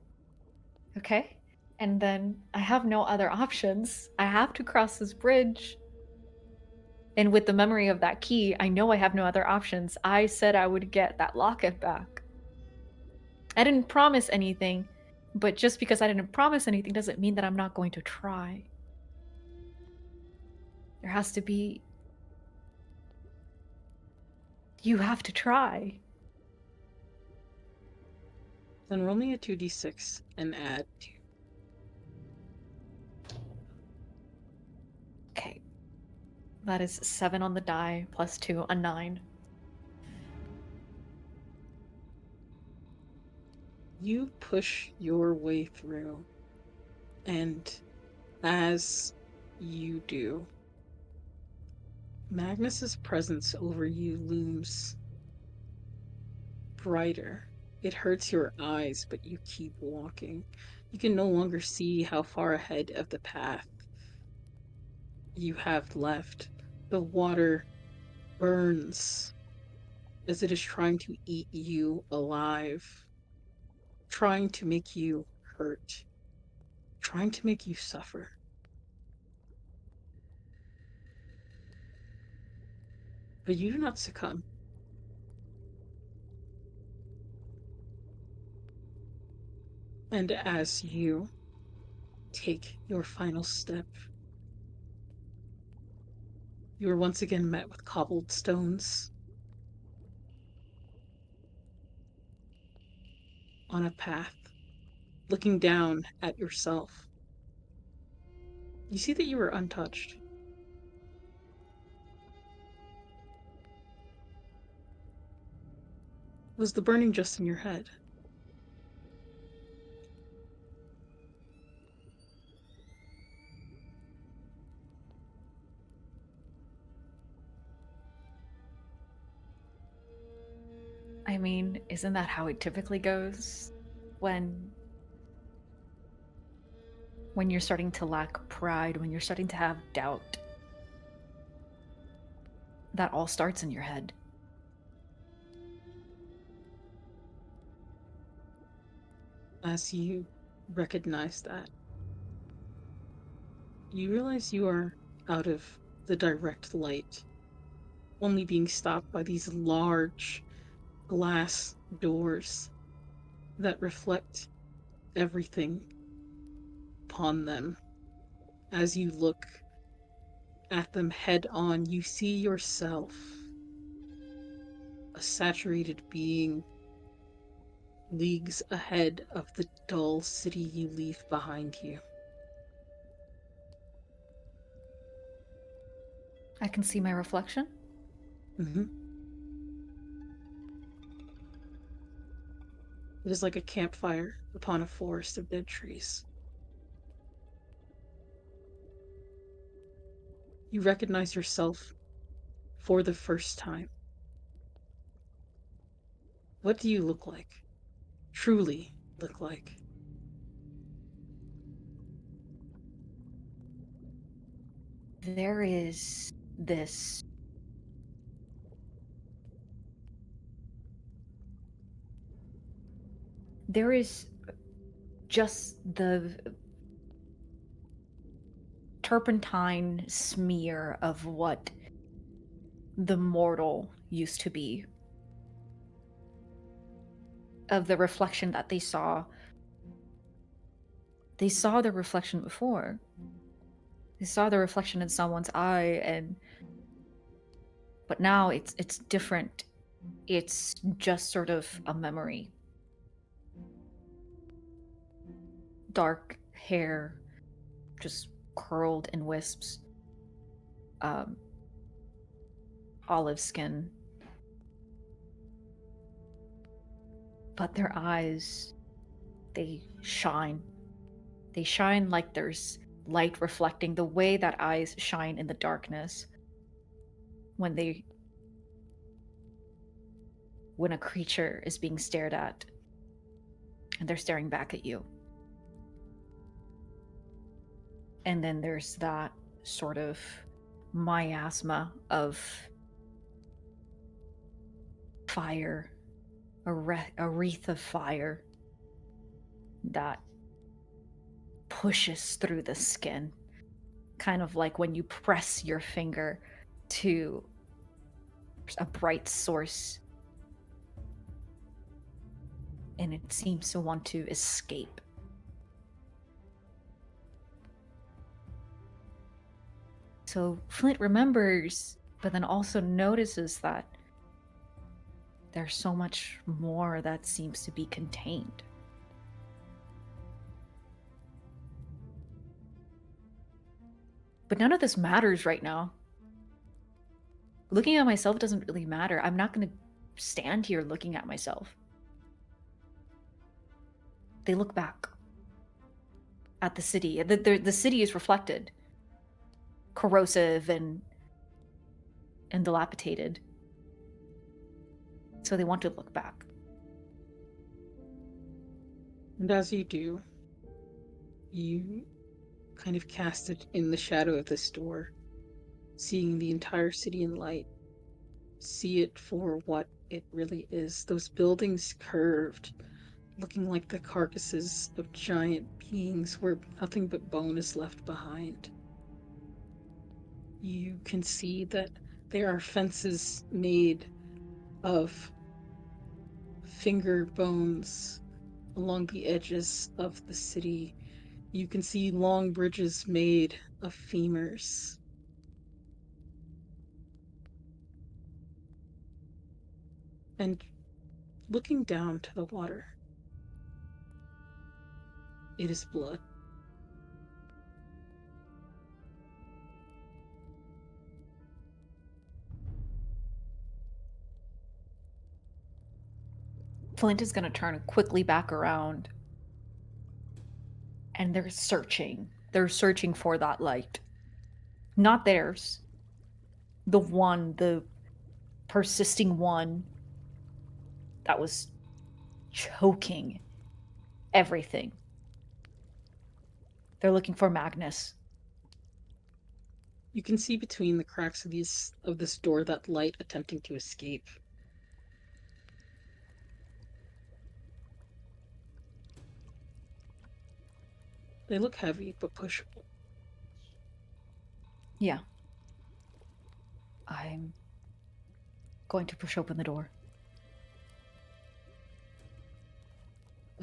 Okay. And then I have no other options. I have to cross this bridge. And with the memory of that key, I know I have no other options. I said I would get that locket back. I didn't promise anything, but just because I didn't promise anything doesn't mean that I'm not going to try. There has to be. You have to try. Then roll me a 2d6 and add 2. Okay. That is 7 on the die, plus 2, a 9. You push your way through, and as you do, Magnus's presence over you looms brighter. It hurts your eyes, but you keep walking. You can no longer see how far ahead of the path you have left. The water burns as it is trying to eat you alive, trying to make you hurt, trying to make you suffer. But you do not succumb. And as you take your final step, you are once again met with cobbled stones on a path, looking down at yourself. You see that you are untouched. Was the burning just in your head? I mean, isn't that how it typically goes when you're starting to lack pride, when you're starting to have doubt? That all starts in your head. As you recognize that, you realize you are out of the direct light, only being stopped by these large glass doors that reflect everything upon them. As you look at them head on, you see yourself, a saturated being, leagues ahead of the dull city you leave behind you. I can see my reflection. Mm-hmm. It is like a campfire upon a forest of dead trees. You recognize yourself for the first time. What do you look like? Truly look like? There is this there is just the turpentine smear of what the mortal used to be, of the reflection that they saw. They saw the reflection before. They saw the reflection in someone's eye, but now it's different. It's just sort of a memory. Dark hair, just curled in wisps. Olive skin. But their eyes, they shine. They shine like there's light reflecting the way that eyes shine in the darkness when a creature is being stared at and they're staring back at you. And then there's that sort of miasma of fire, a wreath of fire that pushes through the skin, kind of like when you press your finger to a bright source and it seems to want to escape. So Flint remembers, but then also notices that there's so much more that seems to be contained. But none of this matters right now. Looking at myself doesn't really matter. I'm not going to stand here looking at myself. They look back at the city. The city is reflected, corrosive and dilapidated. So they want to look back. And as you do, you kind of cast it in the shadow of this door, seeing the entire city in light. See it for what it really is. Those buildings curved, looking like the carcasses of giant beings where nothing but bone is left behind. You can see that there are fences made of finger bones along the edges of the city. You can see long bridges made of femurs. And looking down to the water, it is blood. Flint is going to turn quickly back around. And they're searching. They're searching for that light. Not theirs. The persisting one that was choking everything. They're looking for Magnus. You can see between the cracks of this door that light attempting to escape. They look heavy, but pushable. Yeah. I'm going to push open the door.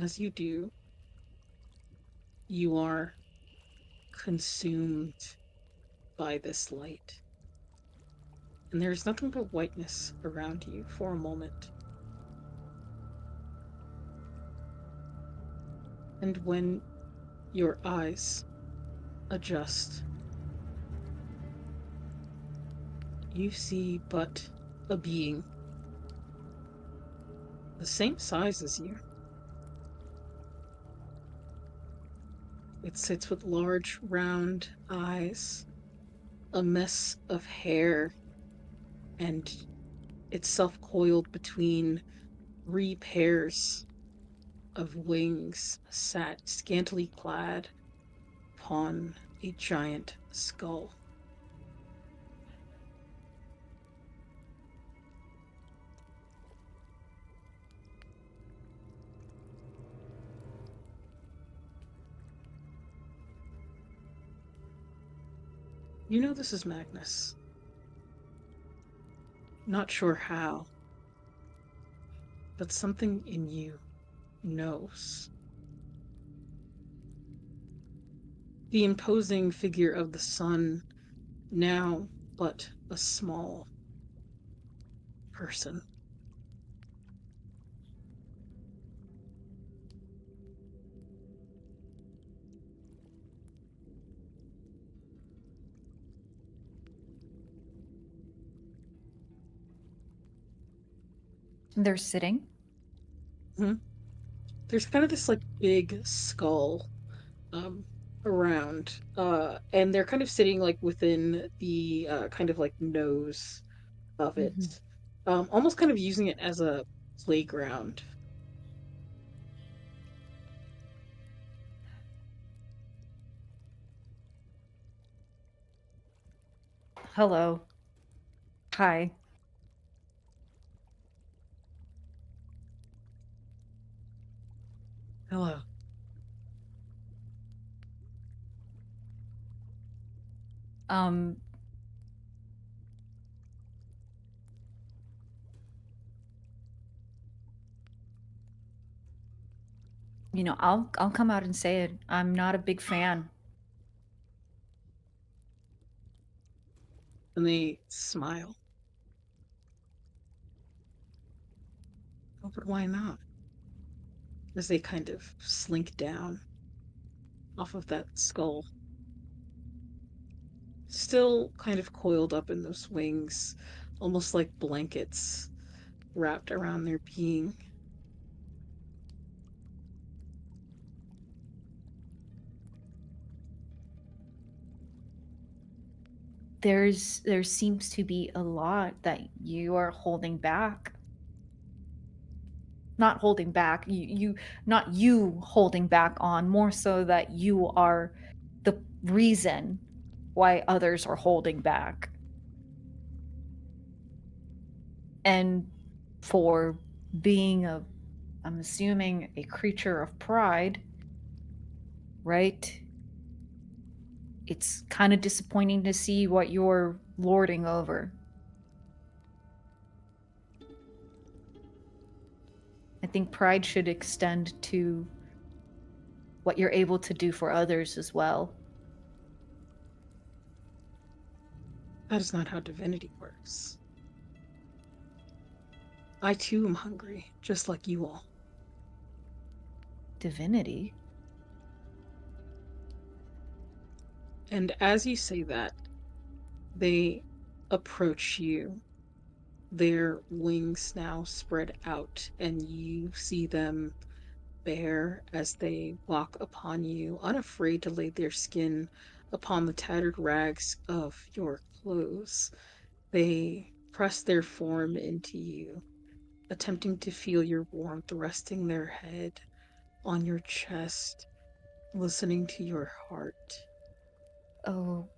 As you do, you are consumed by this light. And there is nothing but whiteness around you for a moment. And when your eyes adjust, you see but a being the same size as you. It sits with large, round eyes, a mess of hair, and itself coiled between 3 pairs of wings, sat scantily clad upon a giant skull. You know this is Magnus. Not sure how, but something in you knows. The imposing figure of the sun, now but a small person. They're sitting. There's kind of this like big skull around, and they're kind of sitting like within the kind of like nose of it, almost kind of using it as a playground. Hello. Hi. Hello. Um, I'll come out and say it. I'm not a big fan. And they smile. Oh, but why not? As they kind of slink down off of that skull. Still kind of coiled up in those wings, almost like blankets wrapped around their being. There seems to be a lot that you are holding back. Not holding back, not you holding back on, more so that you are the reason why others are holding back. And for being I'm assuming a creature of pride, right? It's kind of disappointing to see what you're lording over. I think pride should extend to what you're able to do for others as well. That is not how divinity works. I too am hungry, just like you all. Divinity? And as you say that, they approach you, their wings now spread out, and you see them bare as they walk upon you, unafraid to lay their skin upon the tattered rags of your clothes. They press their form into you, attempting to feel your warmth, resting their head on your chest, listening to your heart. Oh,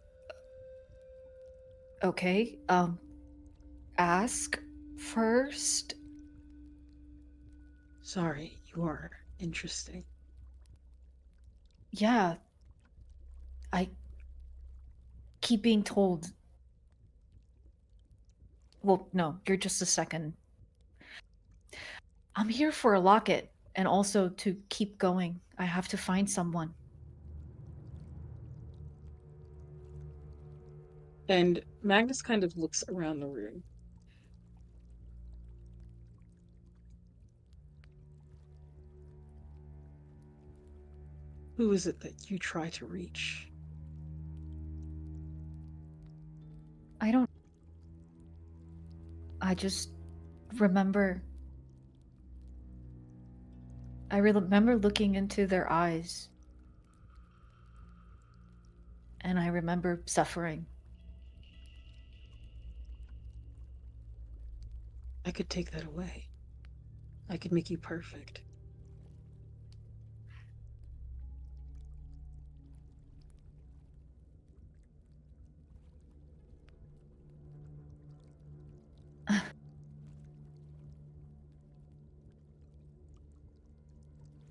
okay. Ask first. Sorry, you are interesting. Yeah, I keep being told. Well, no, you're just a second. I'm here for a locket and also to keep going. I have to find someone. And Magnus kind of looks around the room. Who is it that you try to reach? I don't. I just remember. I remember looking into their eyes. And I remember suffering. I could take that away. I could make you perfect.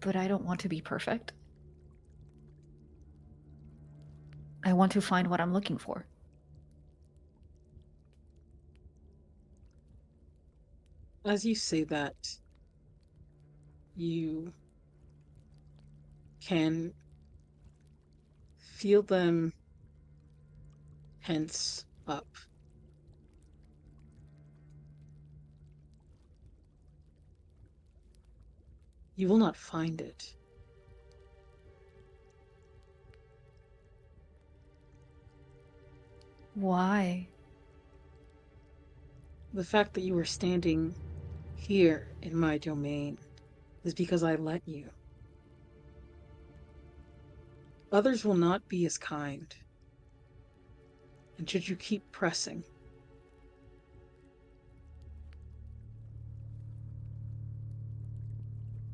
But I don't want to be perfect. I want to find what I'm looking for. As you say that, you can feel them tense up. You will not find it. Why? The fact that you are standing here in my domain is because I let you. Others will not be as kind. And should you keep pressing,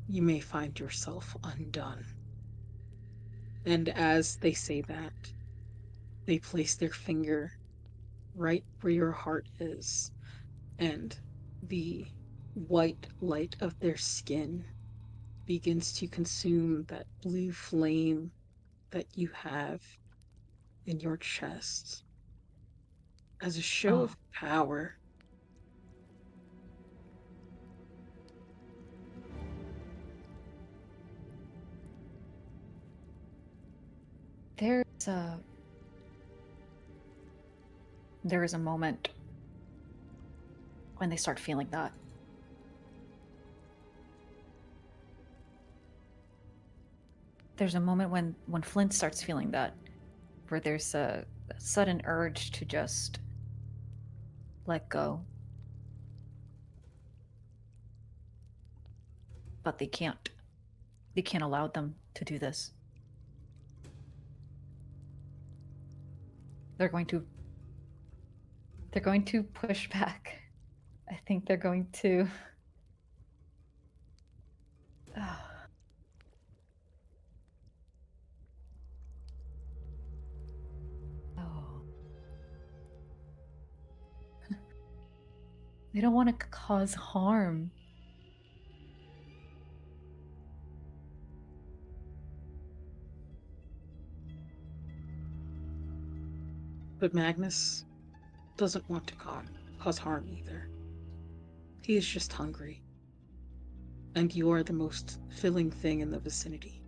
you may find yourself undone. And as they say that, they place their finger right where your heart is, and the white light of their skin begins to consume that blue flame that you have in your chest as a show Oh, of power. there's a there is a moment when they start feeling that. There's a moment when Flint starts feeling that, where there's a sudden urge to just let go. But they can't. They can't allow them to do this. They're going to push back. I think they're going to Oh. They don't want to cause harm. But Magnus doesn't want to cause harm either. He is just hungry. And you are the most filling thing in the vicinity.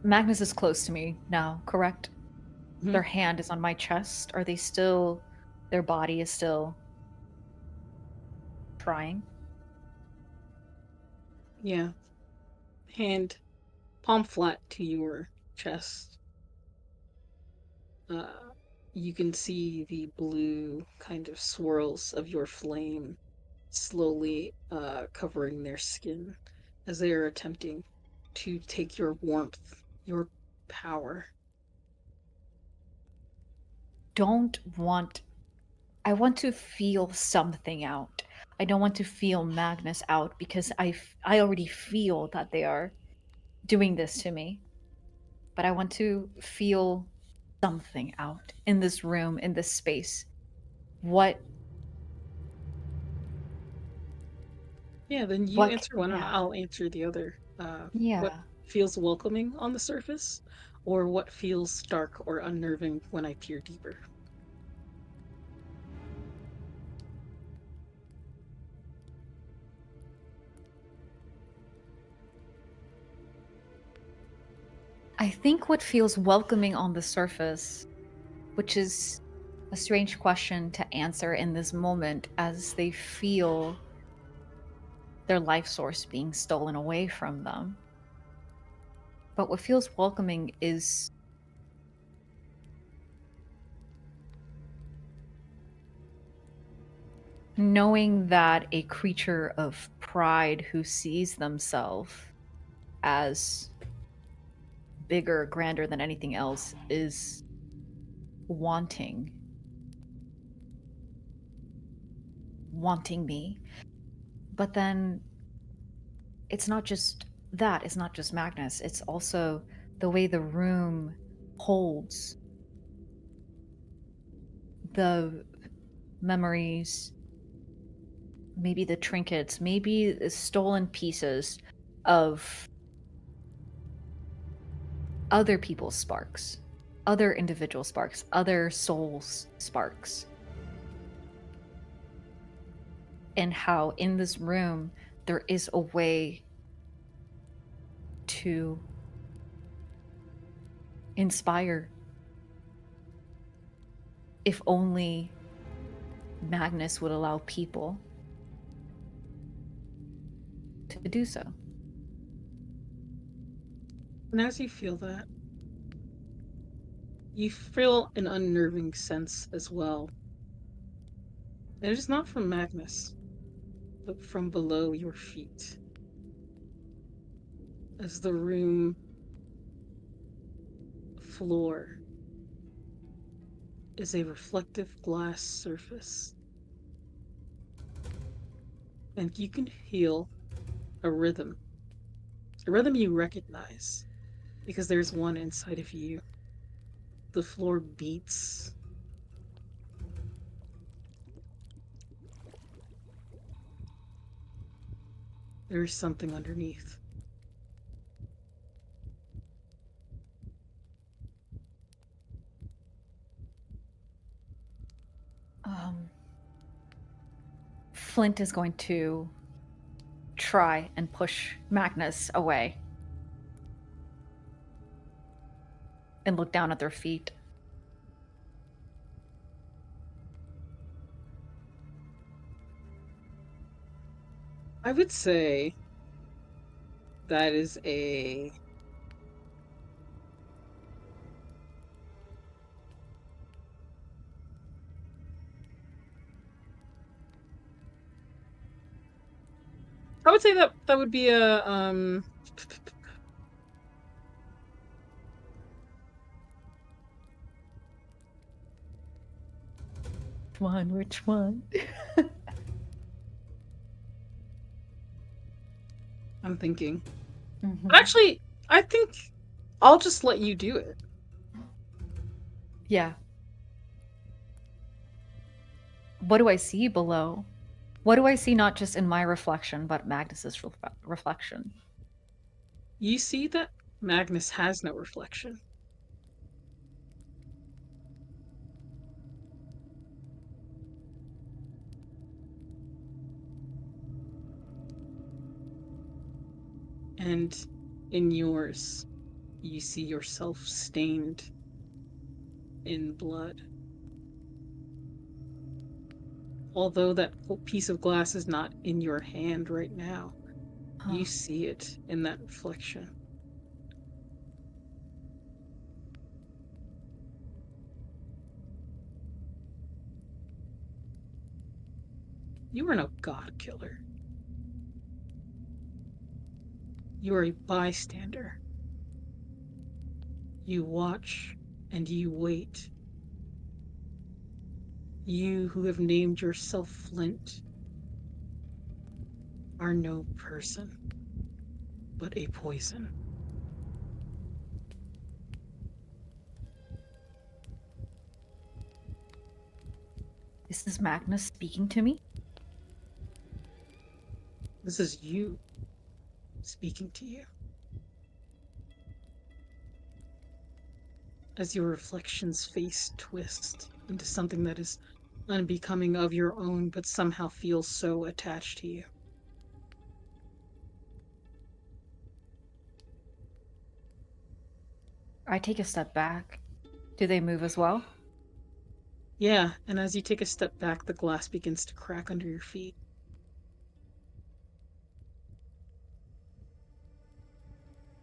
Magnus is close to me now, correct? Mhm. Their hand is on my chest. Are they still... Their body is still... trying? Yeah. Hand palm flat to your chest. You can see the blue kind of swirls of your flame slowly covering their skin as they are attempting to take your warmth, your power. I want to feel something out. I don't want to feel Magnus out because I already feel that they are doing this to me. But I want to feel something out in this room, in this space. What Yeah, then you what answer one and yeah. I'll answer the other. What Yeah. feels welcoming on the surface, or what feels dark or unnerving when I peer deeper? I think what feels welcoming on the surface, which is a strange question to answer in this moment as they feel their life source being stolen away from them. But what feels welcoming is knowing that a creature of pride who sees themselves as bigger, grander than anything else is wanting me. But then it's not just that, it's not just Magnus, it's also the way the room holds the memories, maybe the trinkets, maybe the stolen pieces of other people's sparks, other individual sparks, other souls' sparks. And how in this room there is a way to inspire. If only Magnus would allow people to do so. And as you feel that, you feel an unnerving sense as well. And it is not from Magnus, but from below your feet. As the room floor is a reflective glass surface. And you can feel a rhythm you recognize because there's one inside of you. The floor beats. There is something underneath. Flint is going to try and push Magnus away and look down at their feet. I would say that is a I would say that would be a Which one? I'm thinking. Mm-hmm. But actually, I think I'll just let you do it. Yeah. What do I see below? What do I see not just in my reflection, but Magnus's reflection? You see that Magnus has no reflection. And in yours, you see yourself stained in blood. Although that piece of glass is not in your hand right now, you see it in that reflection. You are no Godkiller. You are a bystander. You watch and you wait. You who have named yourself Flint are no person, but a poison. This is Magnus speaking to me? This is you speaking to you. As your reflection's face twists into something that is unbecoming of your own, but somehow feels so attached to you. I take a step back. Do they move as well? Yeah, and as you take a step back, the glass begins to crack under your feet.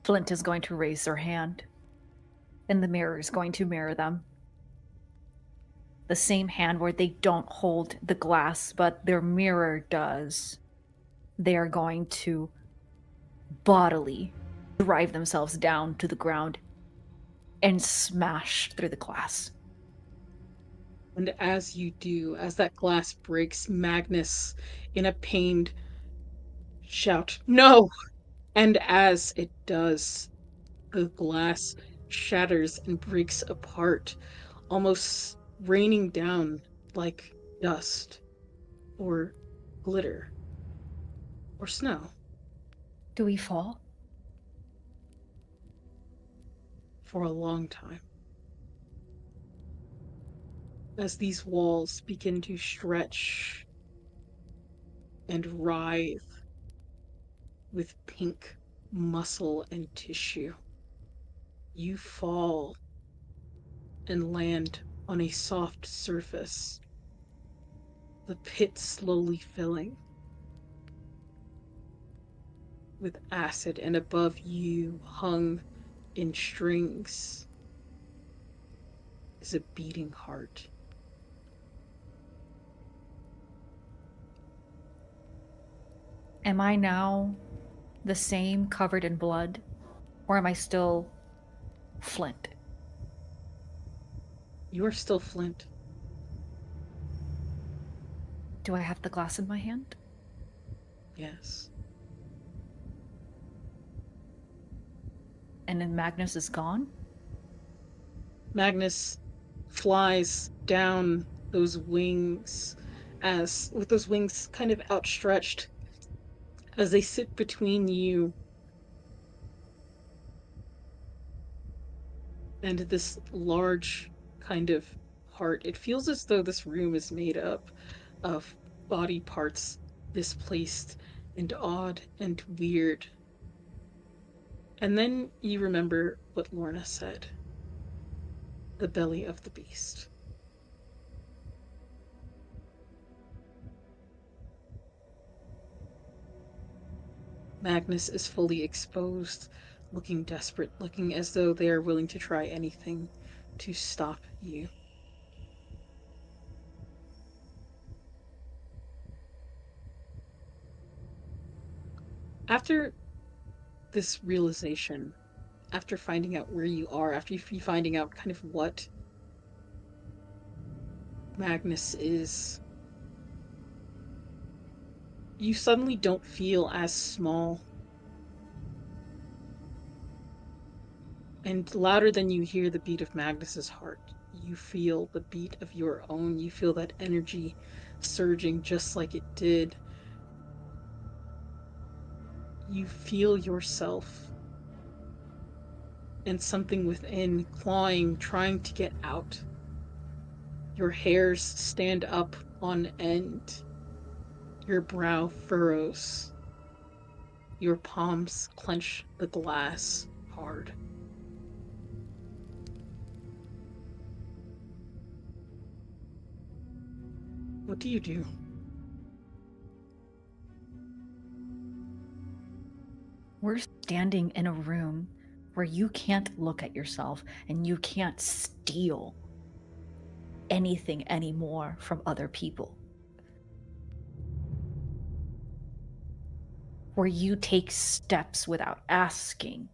Flint is going to raise their hand, and the mirror is going to mirror them. The same hand where they don't hold the glass, but their mirror does. They are going to bodily drive themselves down to the ground and smash through the glass. And as you do, as that glass breaks, Magnus, in a pained shout, "No!" And as it does, the glass shatters and breaks apart, almost raining down like dust or glitter or snow. Do we fall? For a long time. As these walls begin to stretch and writhe with pink muscle and tissue, you fall and land on a soft surface, the pit slowly filling with acid, and above you, hung in strings, is a beating heart. Am I now the same covered in blood? Or am I still Flint? You are still Flint. Do I have the glass in my hand? Yes. And then Magnus is gone? Magnus flies down those wings, as with those wings kind of outstretched, as they sit between you and this large kind of heart. It feels as though this room is made up of body parts displaced and odd and weird. And then you remember what Lorna said. The belly of the beast. Magnus is fully exposed, looking desperate, looking as though they are willing to try anything to stop you. After this realization, after finding out where you are, after you finding out kind of what Magnus is, you suddenly don't feel as small. And louder than you hear the beat of Magnus's heart, you feel the beat of your own. You feel that energy surging just like it did. You feel yourself and something within clawing, trying to get out. Your hairs stand up on end. Your brow furrows. Your palms clench the glass hard. What do you do? We're standing in a room where you can't look at yourself and you can't steal anything anymore from other people. Where you take steps without asking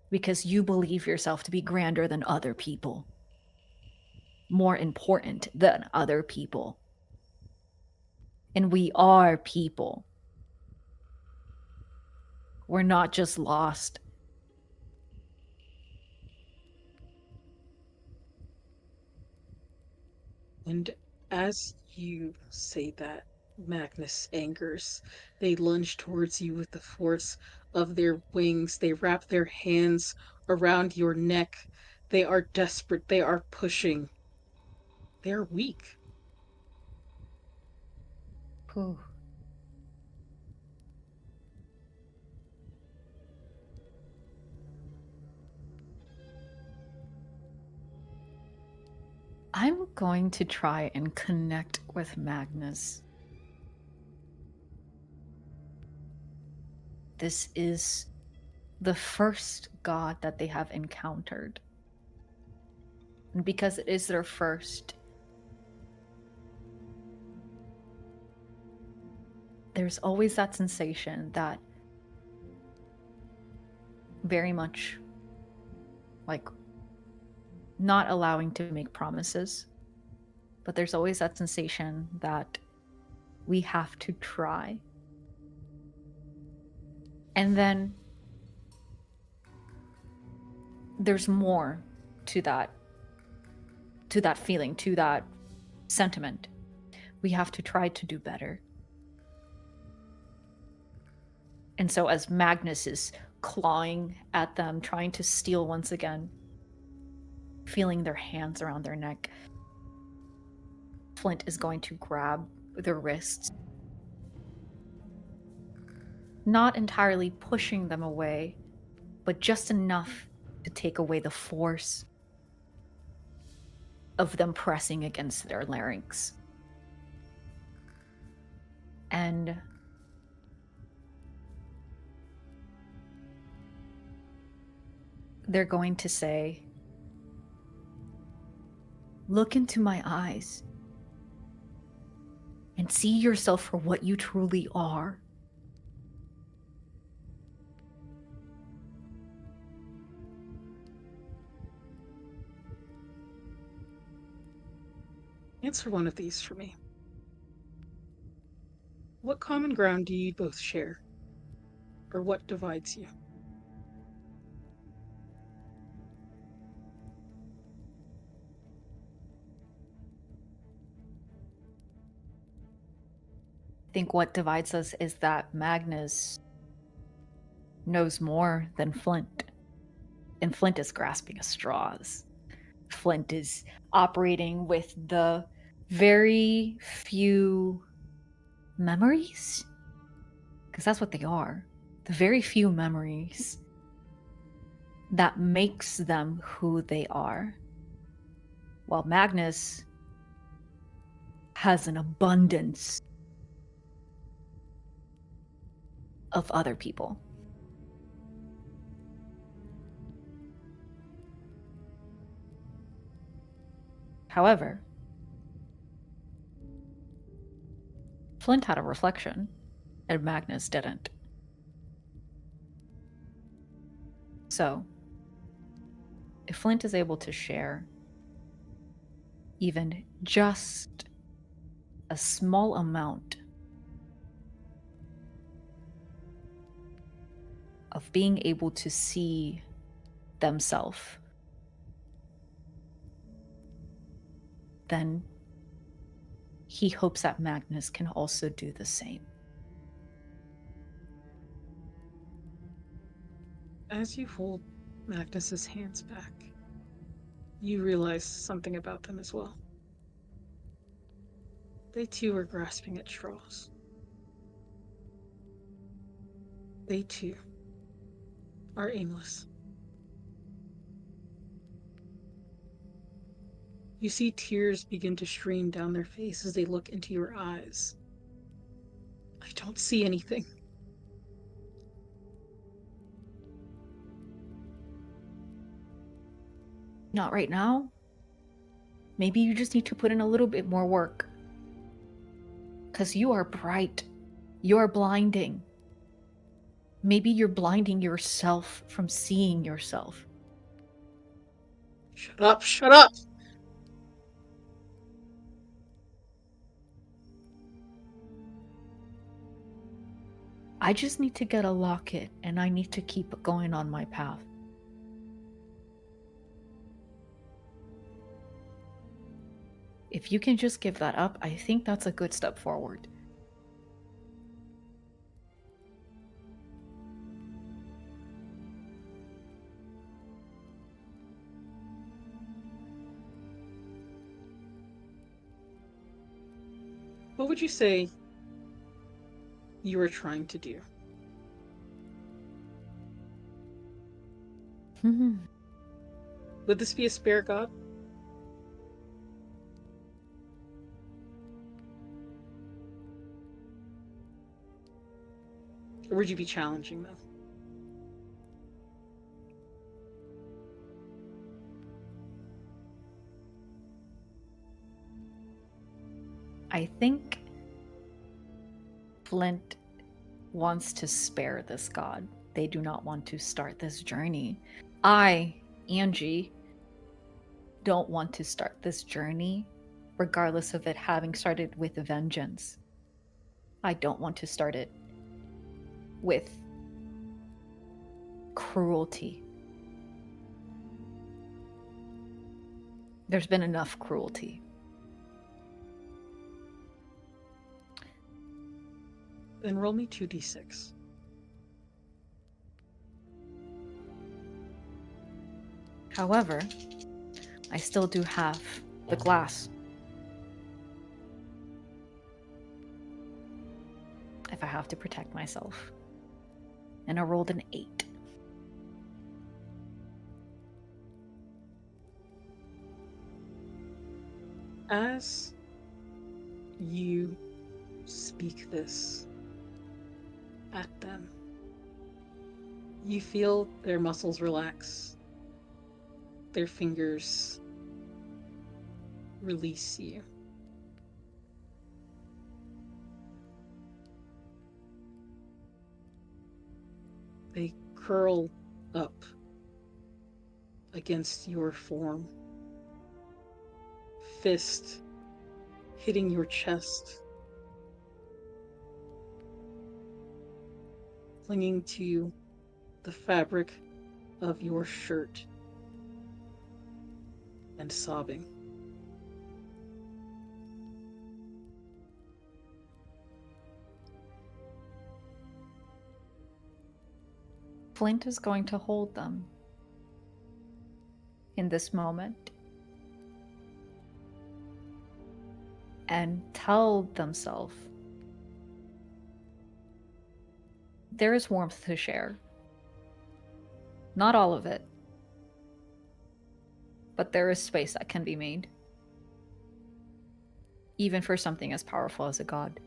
because you believe yourself to be grander than other people, more important than other people. And we are people. We're not just lost. And as you say that, Magnus angers. They lunge towards you with the force of their wings. They wrap their hands around your neck. They are desperate. They are pushing. They are weak. Whew. I'm going to try and connect with Magnus. This is the first god that they have encountered. And because it is their first, there's always that sensation that very much like not allowing to make promises, but there's always that sensation that we have to try. And then there's more to that feeling, to that sentiment. We have to try to do better. And so as Magnus is clawing at them, trying to steal once again, feeling their hands around their neck, Flint is going to grab their wrists, not entirely pushing them away, but just enough to take away the force of them pressing against their larynx. And they're going to say, "Look into my eyes and see yourself for what you truly are." Answer one of these for me. What common ground do you both share? Or what divides you? I think what divides us is that Magnus knows more than Flint. And Flint is grasping at straws. Flint is operating with the very few memories, because that's what they are. The very few memories that makes them who they are. While Magnus has an abundance of other people. However, Flint had a reflection, and Magnus didn't. So, if Flint is able to share even just a small amount of being able to see themselves, then he hopes that Magnus can also do the same. As you hold Magnus's hands back, you realize something about them as well. They too are grasping at straws. They too are aimless. You see tears begin to stream down their face as they look into your eyes. I don't see anything. Not right now. Maybe you just need to put in a little bit more work. Because you are bright. You are blinding. Maybe you're blinding yourself from seeing yourself. Shut up, shut up! I just need to get a locket, and I need to keep going on my path. If you can just give that up, I think that's a good step forward. What would you say you were trying to do? Would this be a spare god? Or would you be challenging them? I think Flint wants to spare this god. They do not want to start this journey. I, Angie, don't want to start this journey, regardless of it having started with a vengeance. I don't want to start it with cruelty. There's been enough cruelty. Then roll me 2d6. However, I still do have the glass. If I have to protect myself. And I rolled an 8. As you speak this at them, you feel their muscles relax, their fingers release you. They curl up against your form, fist hitting your chest, clinging to the fabric of your shirt and sobbing. Flint is going to hold them in this moment and tell themselves there is warmth to share. Not all of it, but there is space that can be made, even for something as powerful as a god.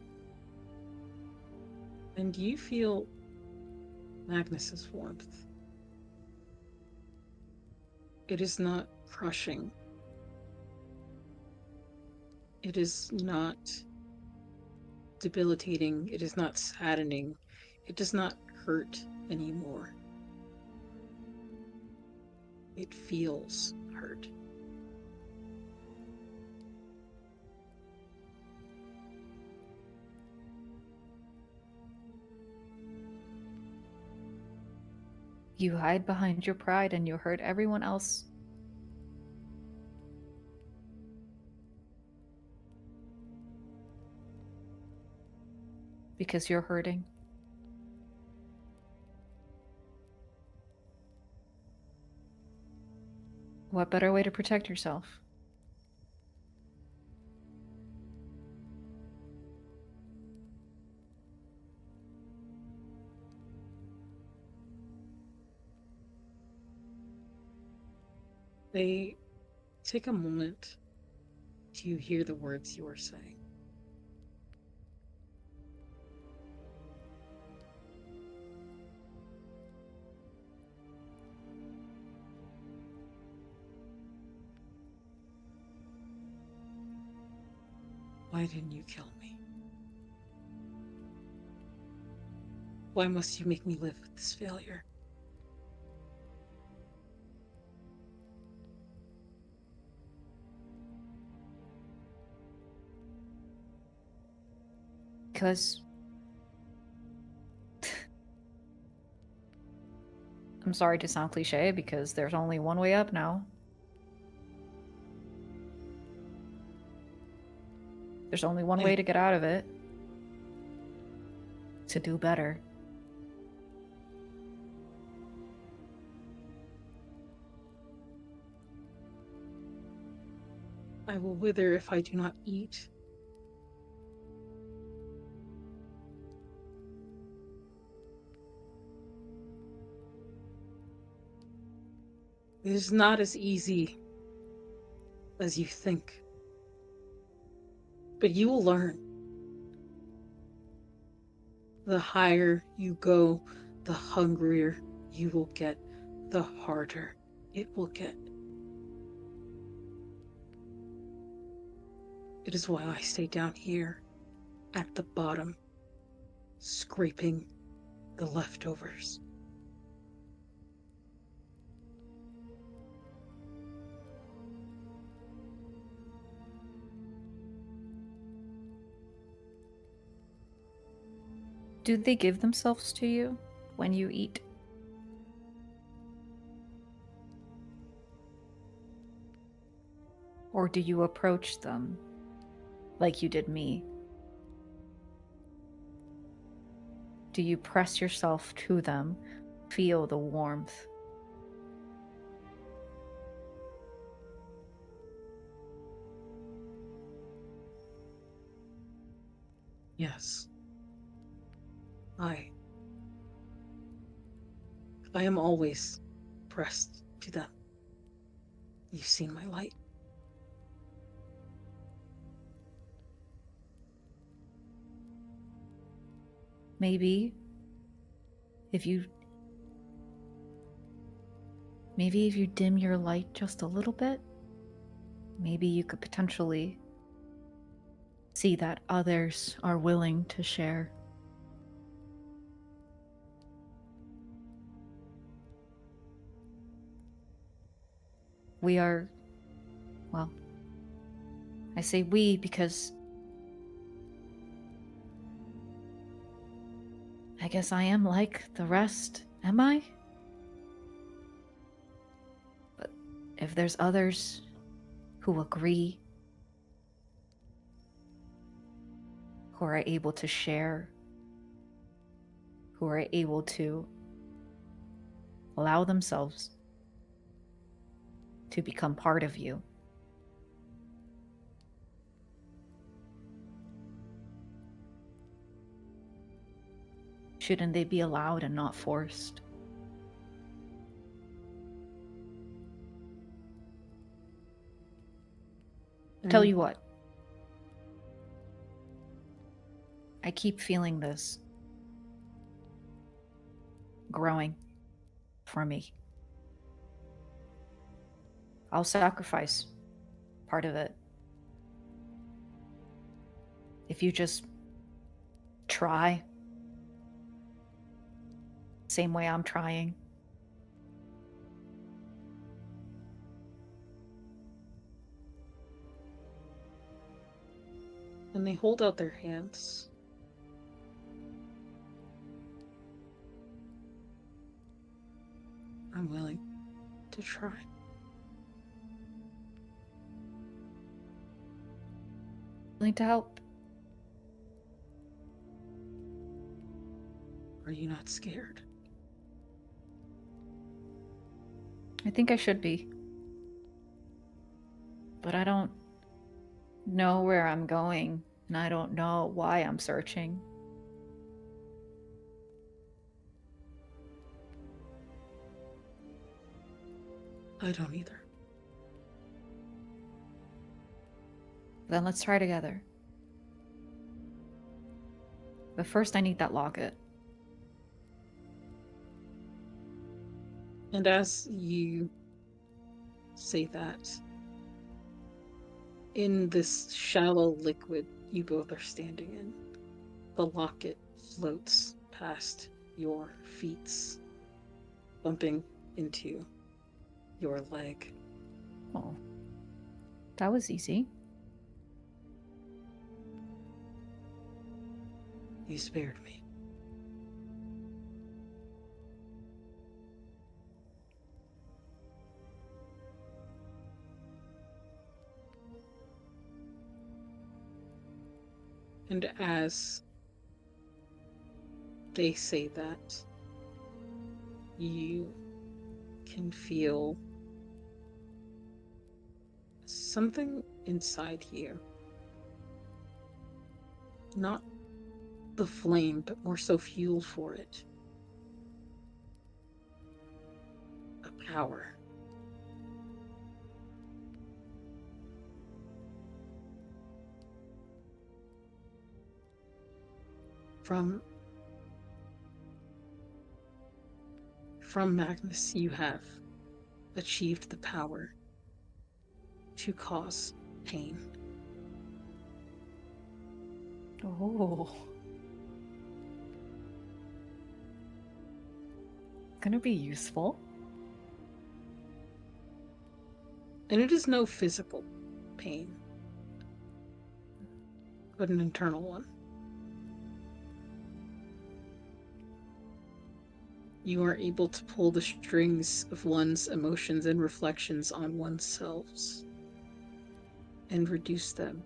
And you feel Magnus's warmth. It is not crushing. It is not debilitating. It is not saddening. It does not hurt anymore. It feels hurt. You hide behind your pride and you hurt everyone else. Because you're hurting. What better way to protect yourself? They take a moment Do you hear the words you are saying? Why didn't you kill me? Why must you make me live with this failure? Because I'm sorry to sound cliche, because there's only one way up now. There's only one way to get out of it. To do better. I will wither if I do not eat. It is not as easy as you think. But you will learn. The higher you go, the hungrier you will get, the harder it will get. It is why I stay down here, at the bottom, scraping the leftovers. Do they give themselves to you when you eat? Or do you approach them like you did me? Do you press yourself to them, feel the warmth? Yes. I am always pressed to them. You've seen my light. Maybe if you dim your light just a little bit, maybe you could potentially see that others are willing to share. We are, well, I say we because I guess I am like the rest, am I? But if there's others who agree, who are able to share, who are able to allow themselves to become part of you, shouldn't they be allowed and not forced? Tell you what, I keep feeling this growing for me. I'll sacrifice part of it. If you just try, same way I'm trying. And they hold out their hands. I'm willing to try. Willing to help. Are you not scared? I think I should be. But I don't know where I'm going, and I don't know why I'm searching. I don't either. Then let's try together. But first I need that locket. And as you say that, in this shallow liquid you both are standing in, the locket floats past your feet, bumping into your leg. Oh, that was easy. You spared me. And as they say that, you can feel something inside here. Not the flame, but more so fuel for it. A power. From Magnus, you have achieved the power to cause pain. Oh. Gonna be useful. And it is no physical pain, but an internal one. You are able to pull the strings of one's emotions and reflections on oneself and reduce them.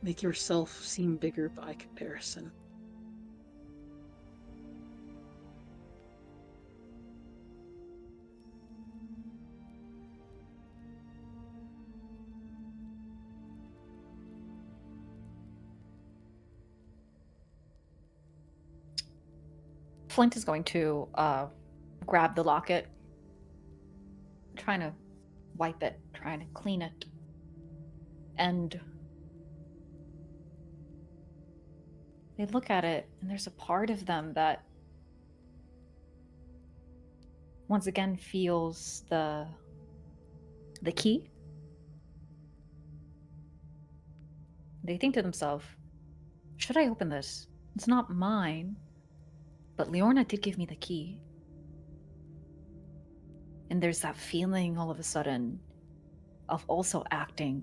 Make yourself seem bigger by comparison. Flint is going to grab the locket, trying to wipe it, trying to clean it. And they look at it, and there's a part of them that once again feels the key. They think to themselves, should I open this? It's not mine. But Leorna did give me the key. And there's that feeling all of a sudden of also acting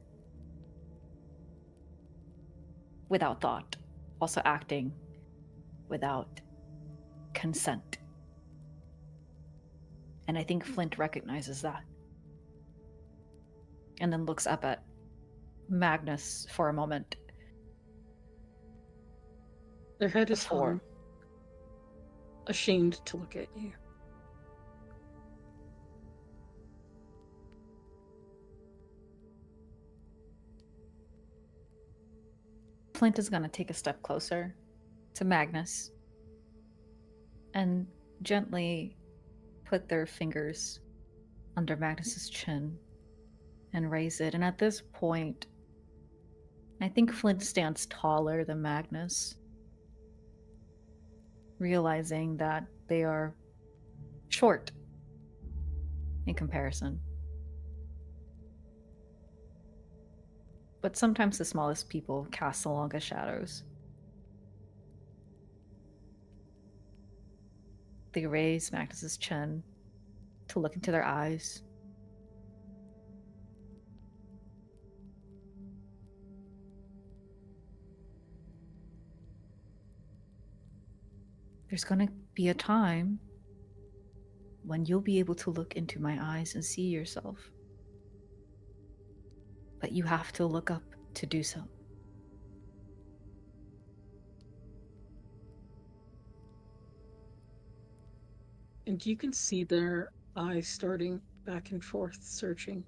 without thought, also acting without consent. And I think Flint recognizes that. And then looks up at Magnus for a moment. Their head is hung, ashamed to look at you. Flint is going to take a step closer to Magnus and gently put their fingers under Magnus's chin and raise it. And at this point, I think Flint stands taller than Magnus, realizing that they are short in comparison. But sometimes the smallest people cast the longest shadows. They raise Magnus's chin to look into their eyes. There's going to be a time when you'll be able to look into my eyes and see yourself. But you have to look up to do so. And you can see their eyes starting back and forth, searching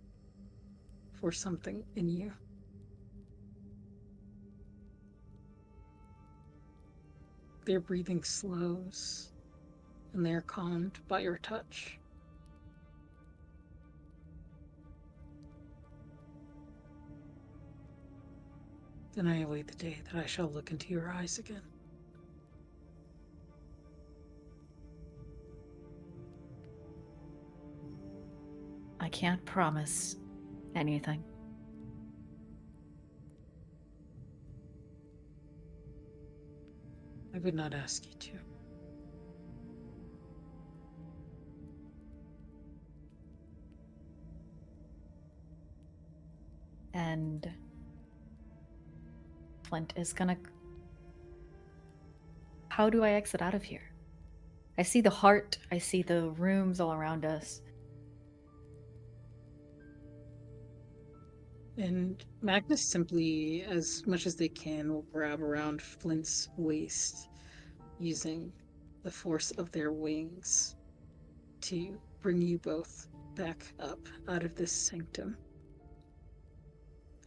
for something in you. Their breathing slows, and they are calmed by your touch. Then I await the day that I shall look into your eyes again. I can't promise anything. I would not ask you to. And Flint is gonna... How do I exit out of here? I see the heart, I see the rooms all around us. And Magnus simply, as much as they can, will grab around Flint's waist, using the force of their wings to bring you both back up out of this sanctum.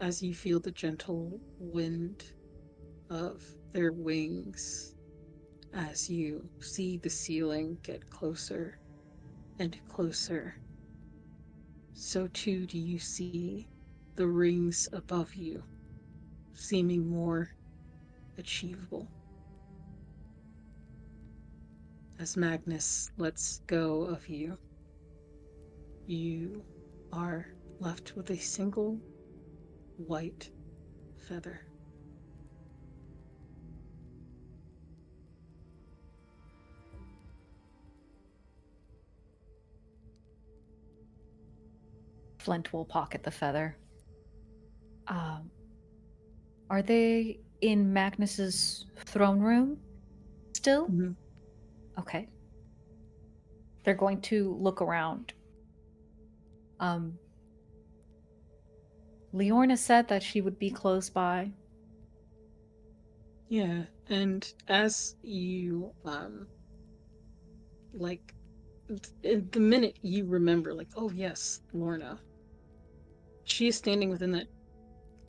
As you feel the gentle wind of their wings, as you see the ceiling get closer and closer, so too do you see the rings above you seeming more achievable. As Magnus lets go of you, you are left with a single white feather. Flint will pocket the feather. Are they in Magnus's throne room still? Mm-hmm. Okay. They're going to look around. Leorna said that she would be close by. Yeah, and as you like the minute you remember, like, oh yes, Lorna, she is standing within that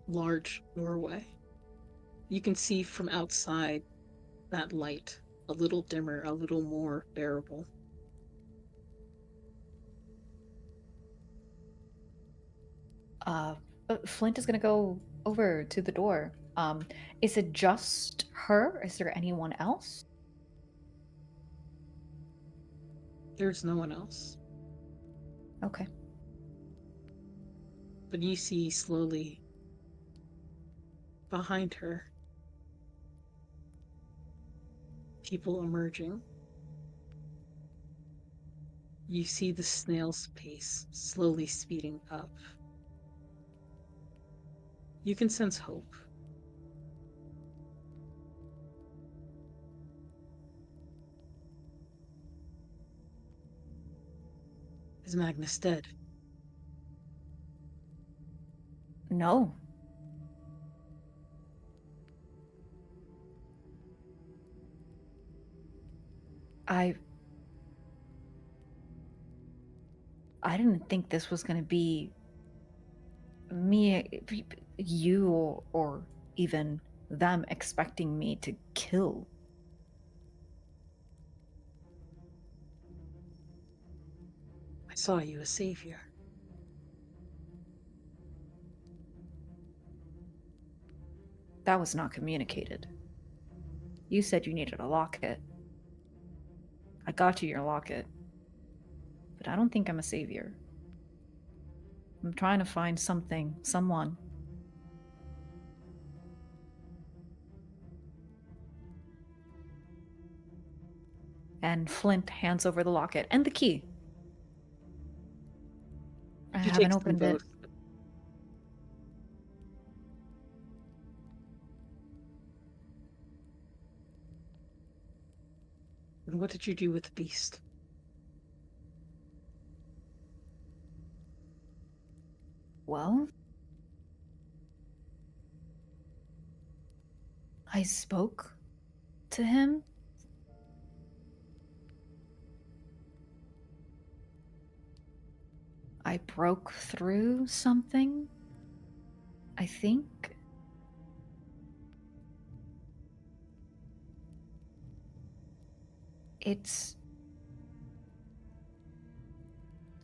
large doorway. You can see from outside that light a little dimmer, a little more bearable. Flint is going to go over to the door. Is it just her? Is there anyone else? There's no one else. Okay. But you see slowly behind her people emerging. You see the snail's pace slowly speeding up. You can sense hope. Is Magnus dead? No. I didn't think this was going to be me, you, or even them expecting me to kill. I saw you a savior. That was not communicated. You said you needed a locket. I got you your locket. But I don't think I'm a savior. I'm trying to find something, someone. And Flint hands over the locket and the key. I He haven't takes them opened it. both. And what did you do with the beast? Well, I spoke to him. I broke through something, I think. It's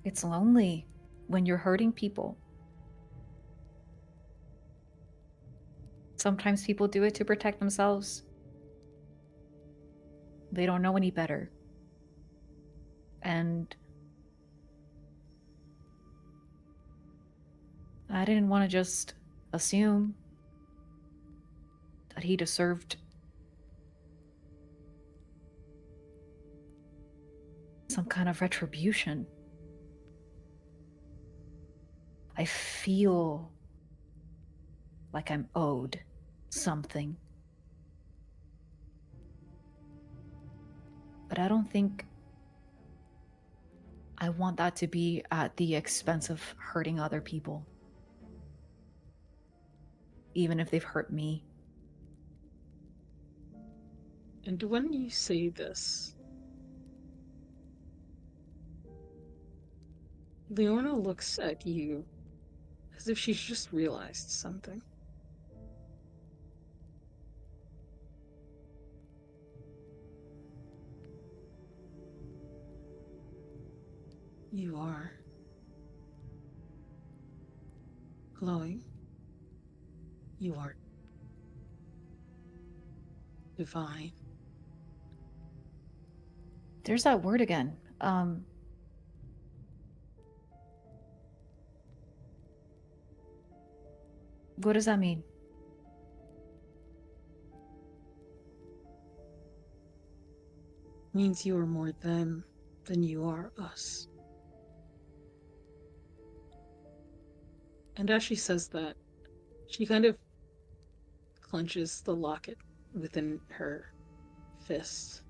It's lonely when you're hurting people. Sometimes people do it to protect themselves. They don't know any better. And I didn't want to just assume that he deserved some kind of retribution. I feel like I'm owed something. But I don't think I want that to be at the expense of hurting other people. Even if they've hurt me. And when you say this, Leona looks at you as if she's just realized something. You are glowing. You are divine. There's that word again. What does that mean? Means you are more them than you are us. And as she says that, she kind of clenches the locket within her fist.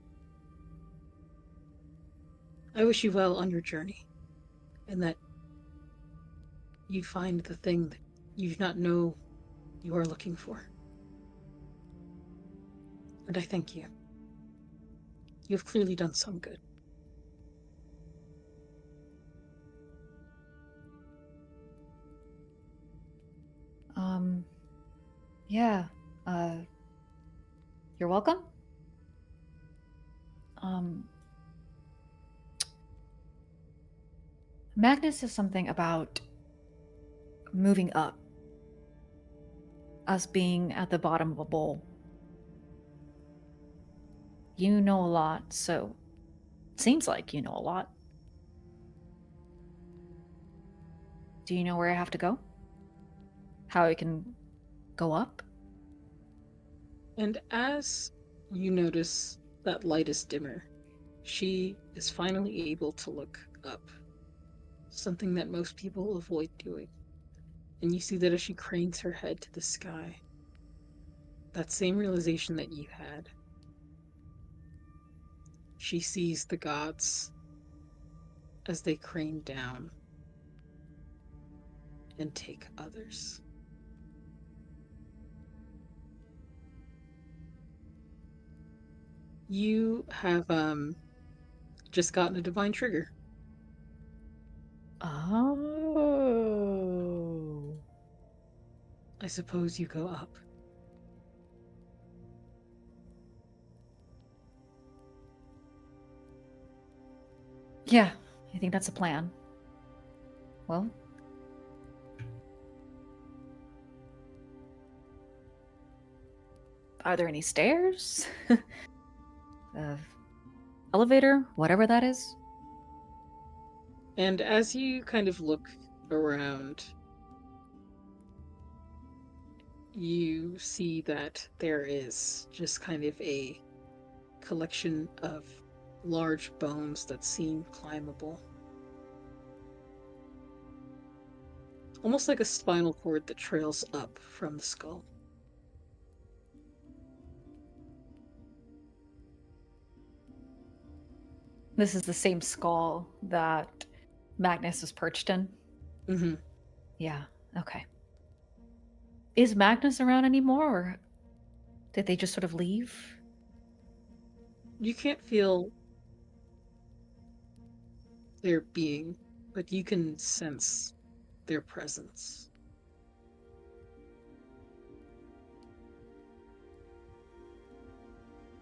I wish you well on your journey, and that you find the thing that you do not know you are looking for. And I thank you. You have clearly done some good. Yeah, you're welcome. Magnus says something about moving up, us being at the bottom of a bowl. You know a lot, so it seems like you know a lot. Do you know where I have to go? How I can go up? And as you notice that light is dimmer, she is finally able to look up, something that most people avoid doing. And you see that as she cranes her head to the sky, that same realization that you had, she sees the gods as they crane down and take others. You have just gotten a divine trigger. Oh. I suppose you go up. Yeah, I think that's a plan. Well, are there any stairs? Elevator? Whatever that is? And as you kind of look around, you see that there is just kind of a collection of large bones that seem climbable. Almost like a spinal cord that trails up from the skull. This is the same skull that Magnus is perched in? Mm-hmm. Yeah, okay. Is Magnus around anymore, or did they just sort of leave? You can't feel their being, but you can sense their presence.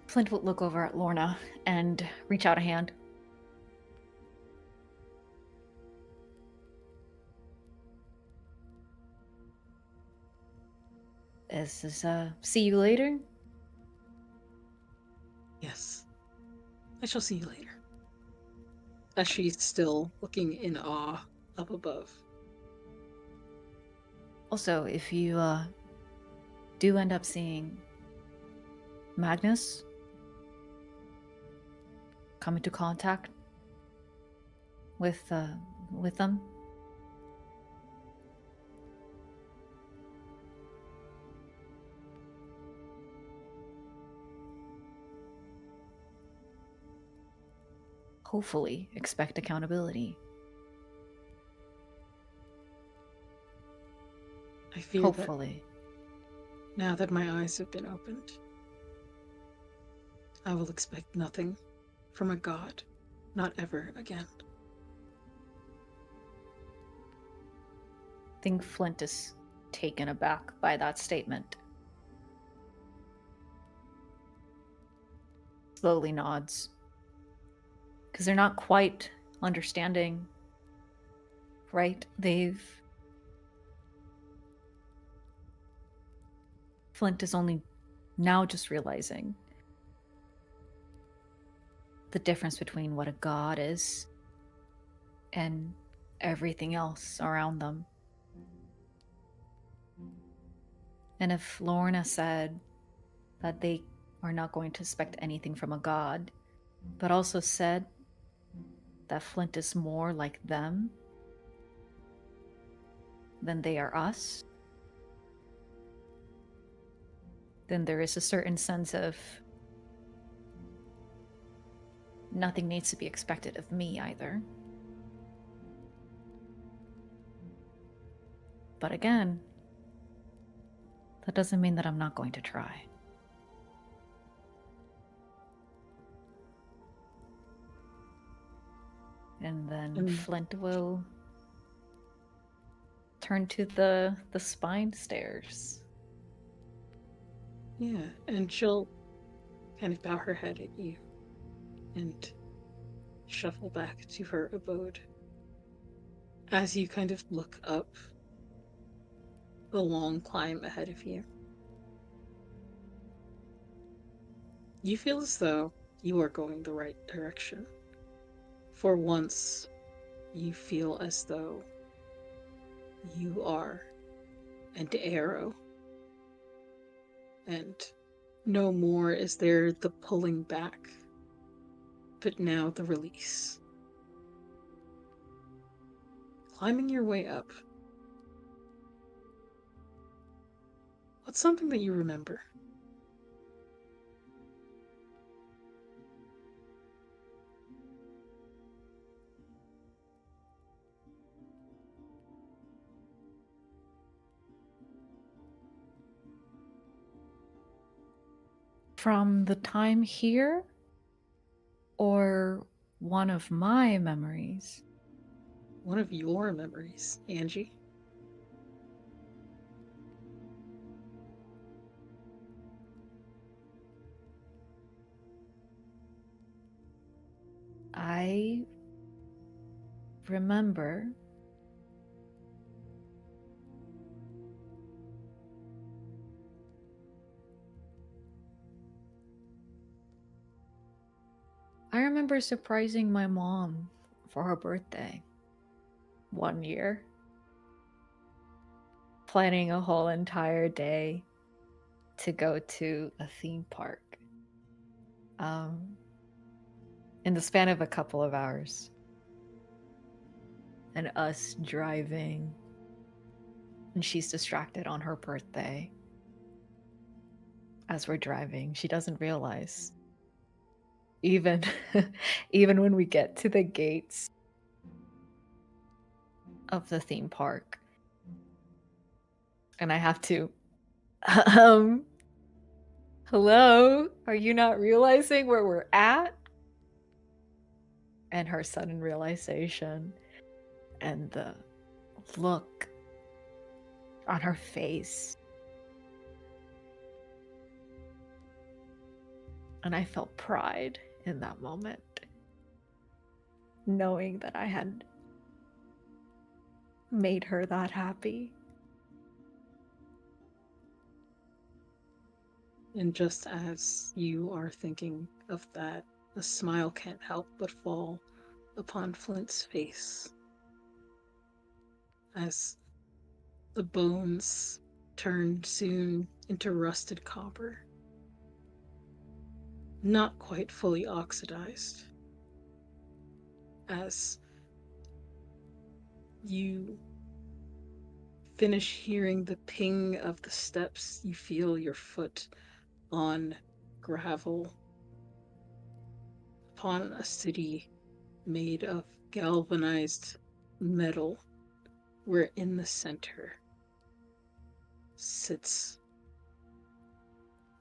Flint will look over at Lorna and reach out a hand. See you later? Yes. I shall see you later. As she's still looking in awe up above. Also, if you do end up seeing Magnus, come into contact with them. Hopefully, expect accountability. I fear Hopefully. that now that my eyes have been opened, I will expect nothing from a god, not ever again. I think Flint is taken aback by that statement. Slowly nods. Because they're not quite understanding, right? Flint is only now just realizing the difference between what a god is and everything else around them. And if Lorna said that they are not going to expect anything from a god, but also said that Flint is more like them than they are us, then there is a certain sense of nothing needs to be expected of me either. But again, that doesn't mean that I'm not going to try. And then Flint will turn to the spine stairs. Yeah, and she'll kind of bow her head at you and shuffle back to her abode. As you kind of look up the long climb ahead of you, you feel as though you are going the right direction. For once, you feel as though you are an arrow. And no more is there the pulling back, but now the release. Climbing your way up. What's something that you remember? From the time here, or one of my memories? One of your memories, Angie. I remember surprising my mom for her birthday one year. Planning a whole entire day to go to a theme park. In the span of a couple of hours. And us driving. And she's distracted on her birthday. As we're driving, she doesn't realize. Even when we get to the gates of the theme park. And I have to hello? Are you not realizing where we're at? And her sudden realization and the look on her face. And I felt pride in that moment, knowing that I had made her that happy. And just as you are thinking of that, a smile can't help but fall upon Flint's face as the bones turn soon into rusted copper, not quite fully oxidized. As you finish hearing the ping of the steps, you feel your foot on gravel upon a city made of galvanized metal, where in the center sits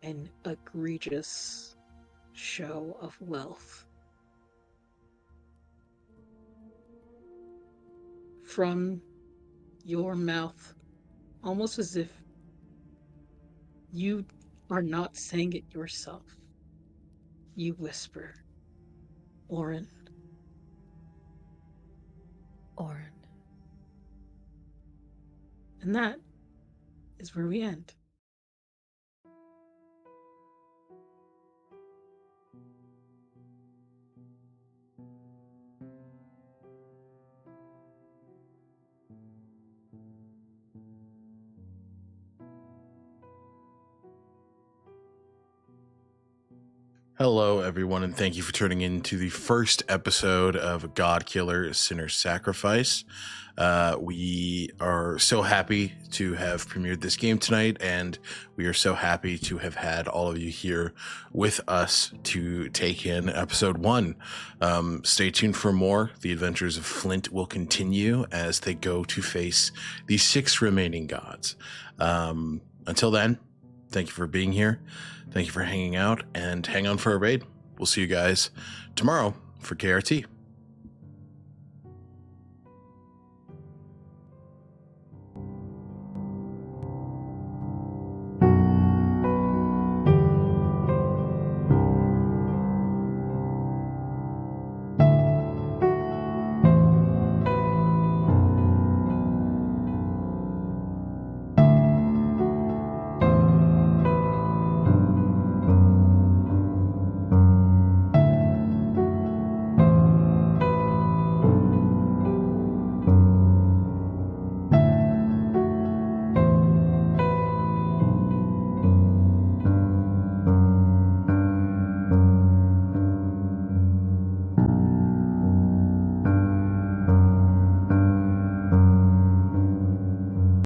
an egregious show of wealth. From your mouth, almost as if you are not saying it yourself, you whisper, Oren. Oren. And that is where we end. Hello, everyone, and thank you for tuning in to the first episode of Godkiller Sinner's Sacrifice. We are so happy to have premiered this game tonight, and we are so happy to have had all of you here with us to take in episode 1. Stay tuned for more. The adventures of Flint will continue as they go to face the 6 remaining gods. Until then, thank you for being here. Thank you for hanging out, and hang on for a raid. We'll see you guys tomorrow for KRT.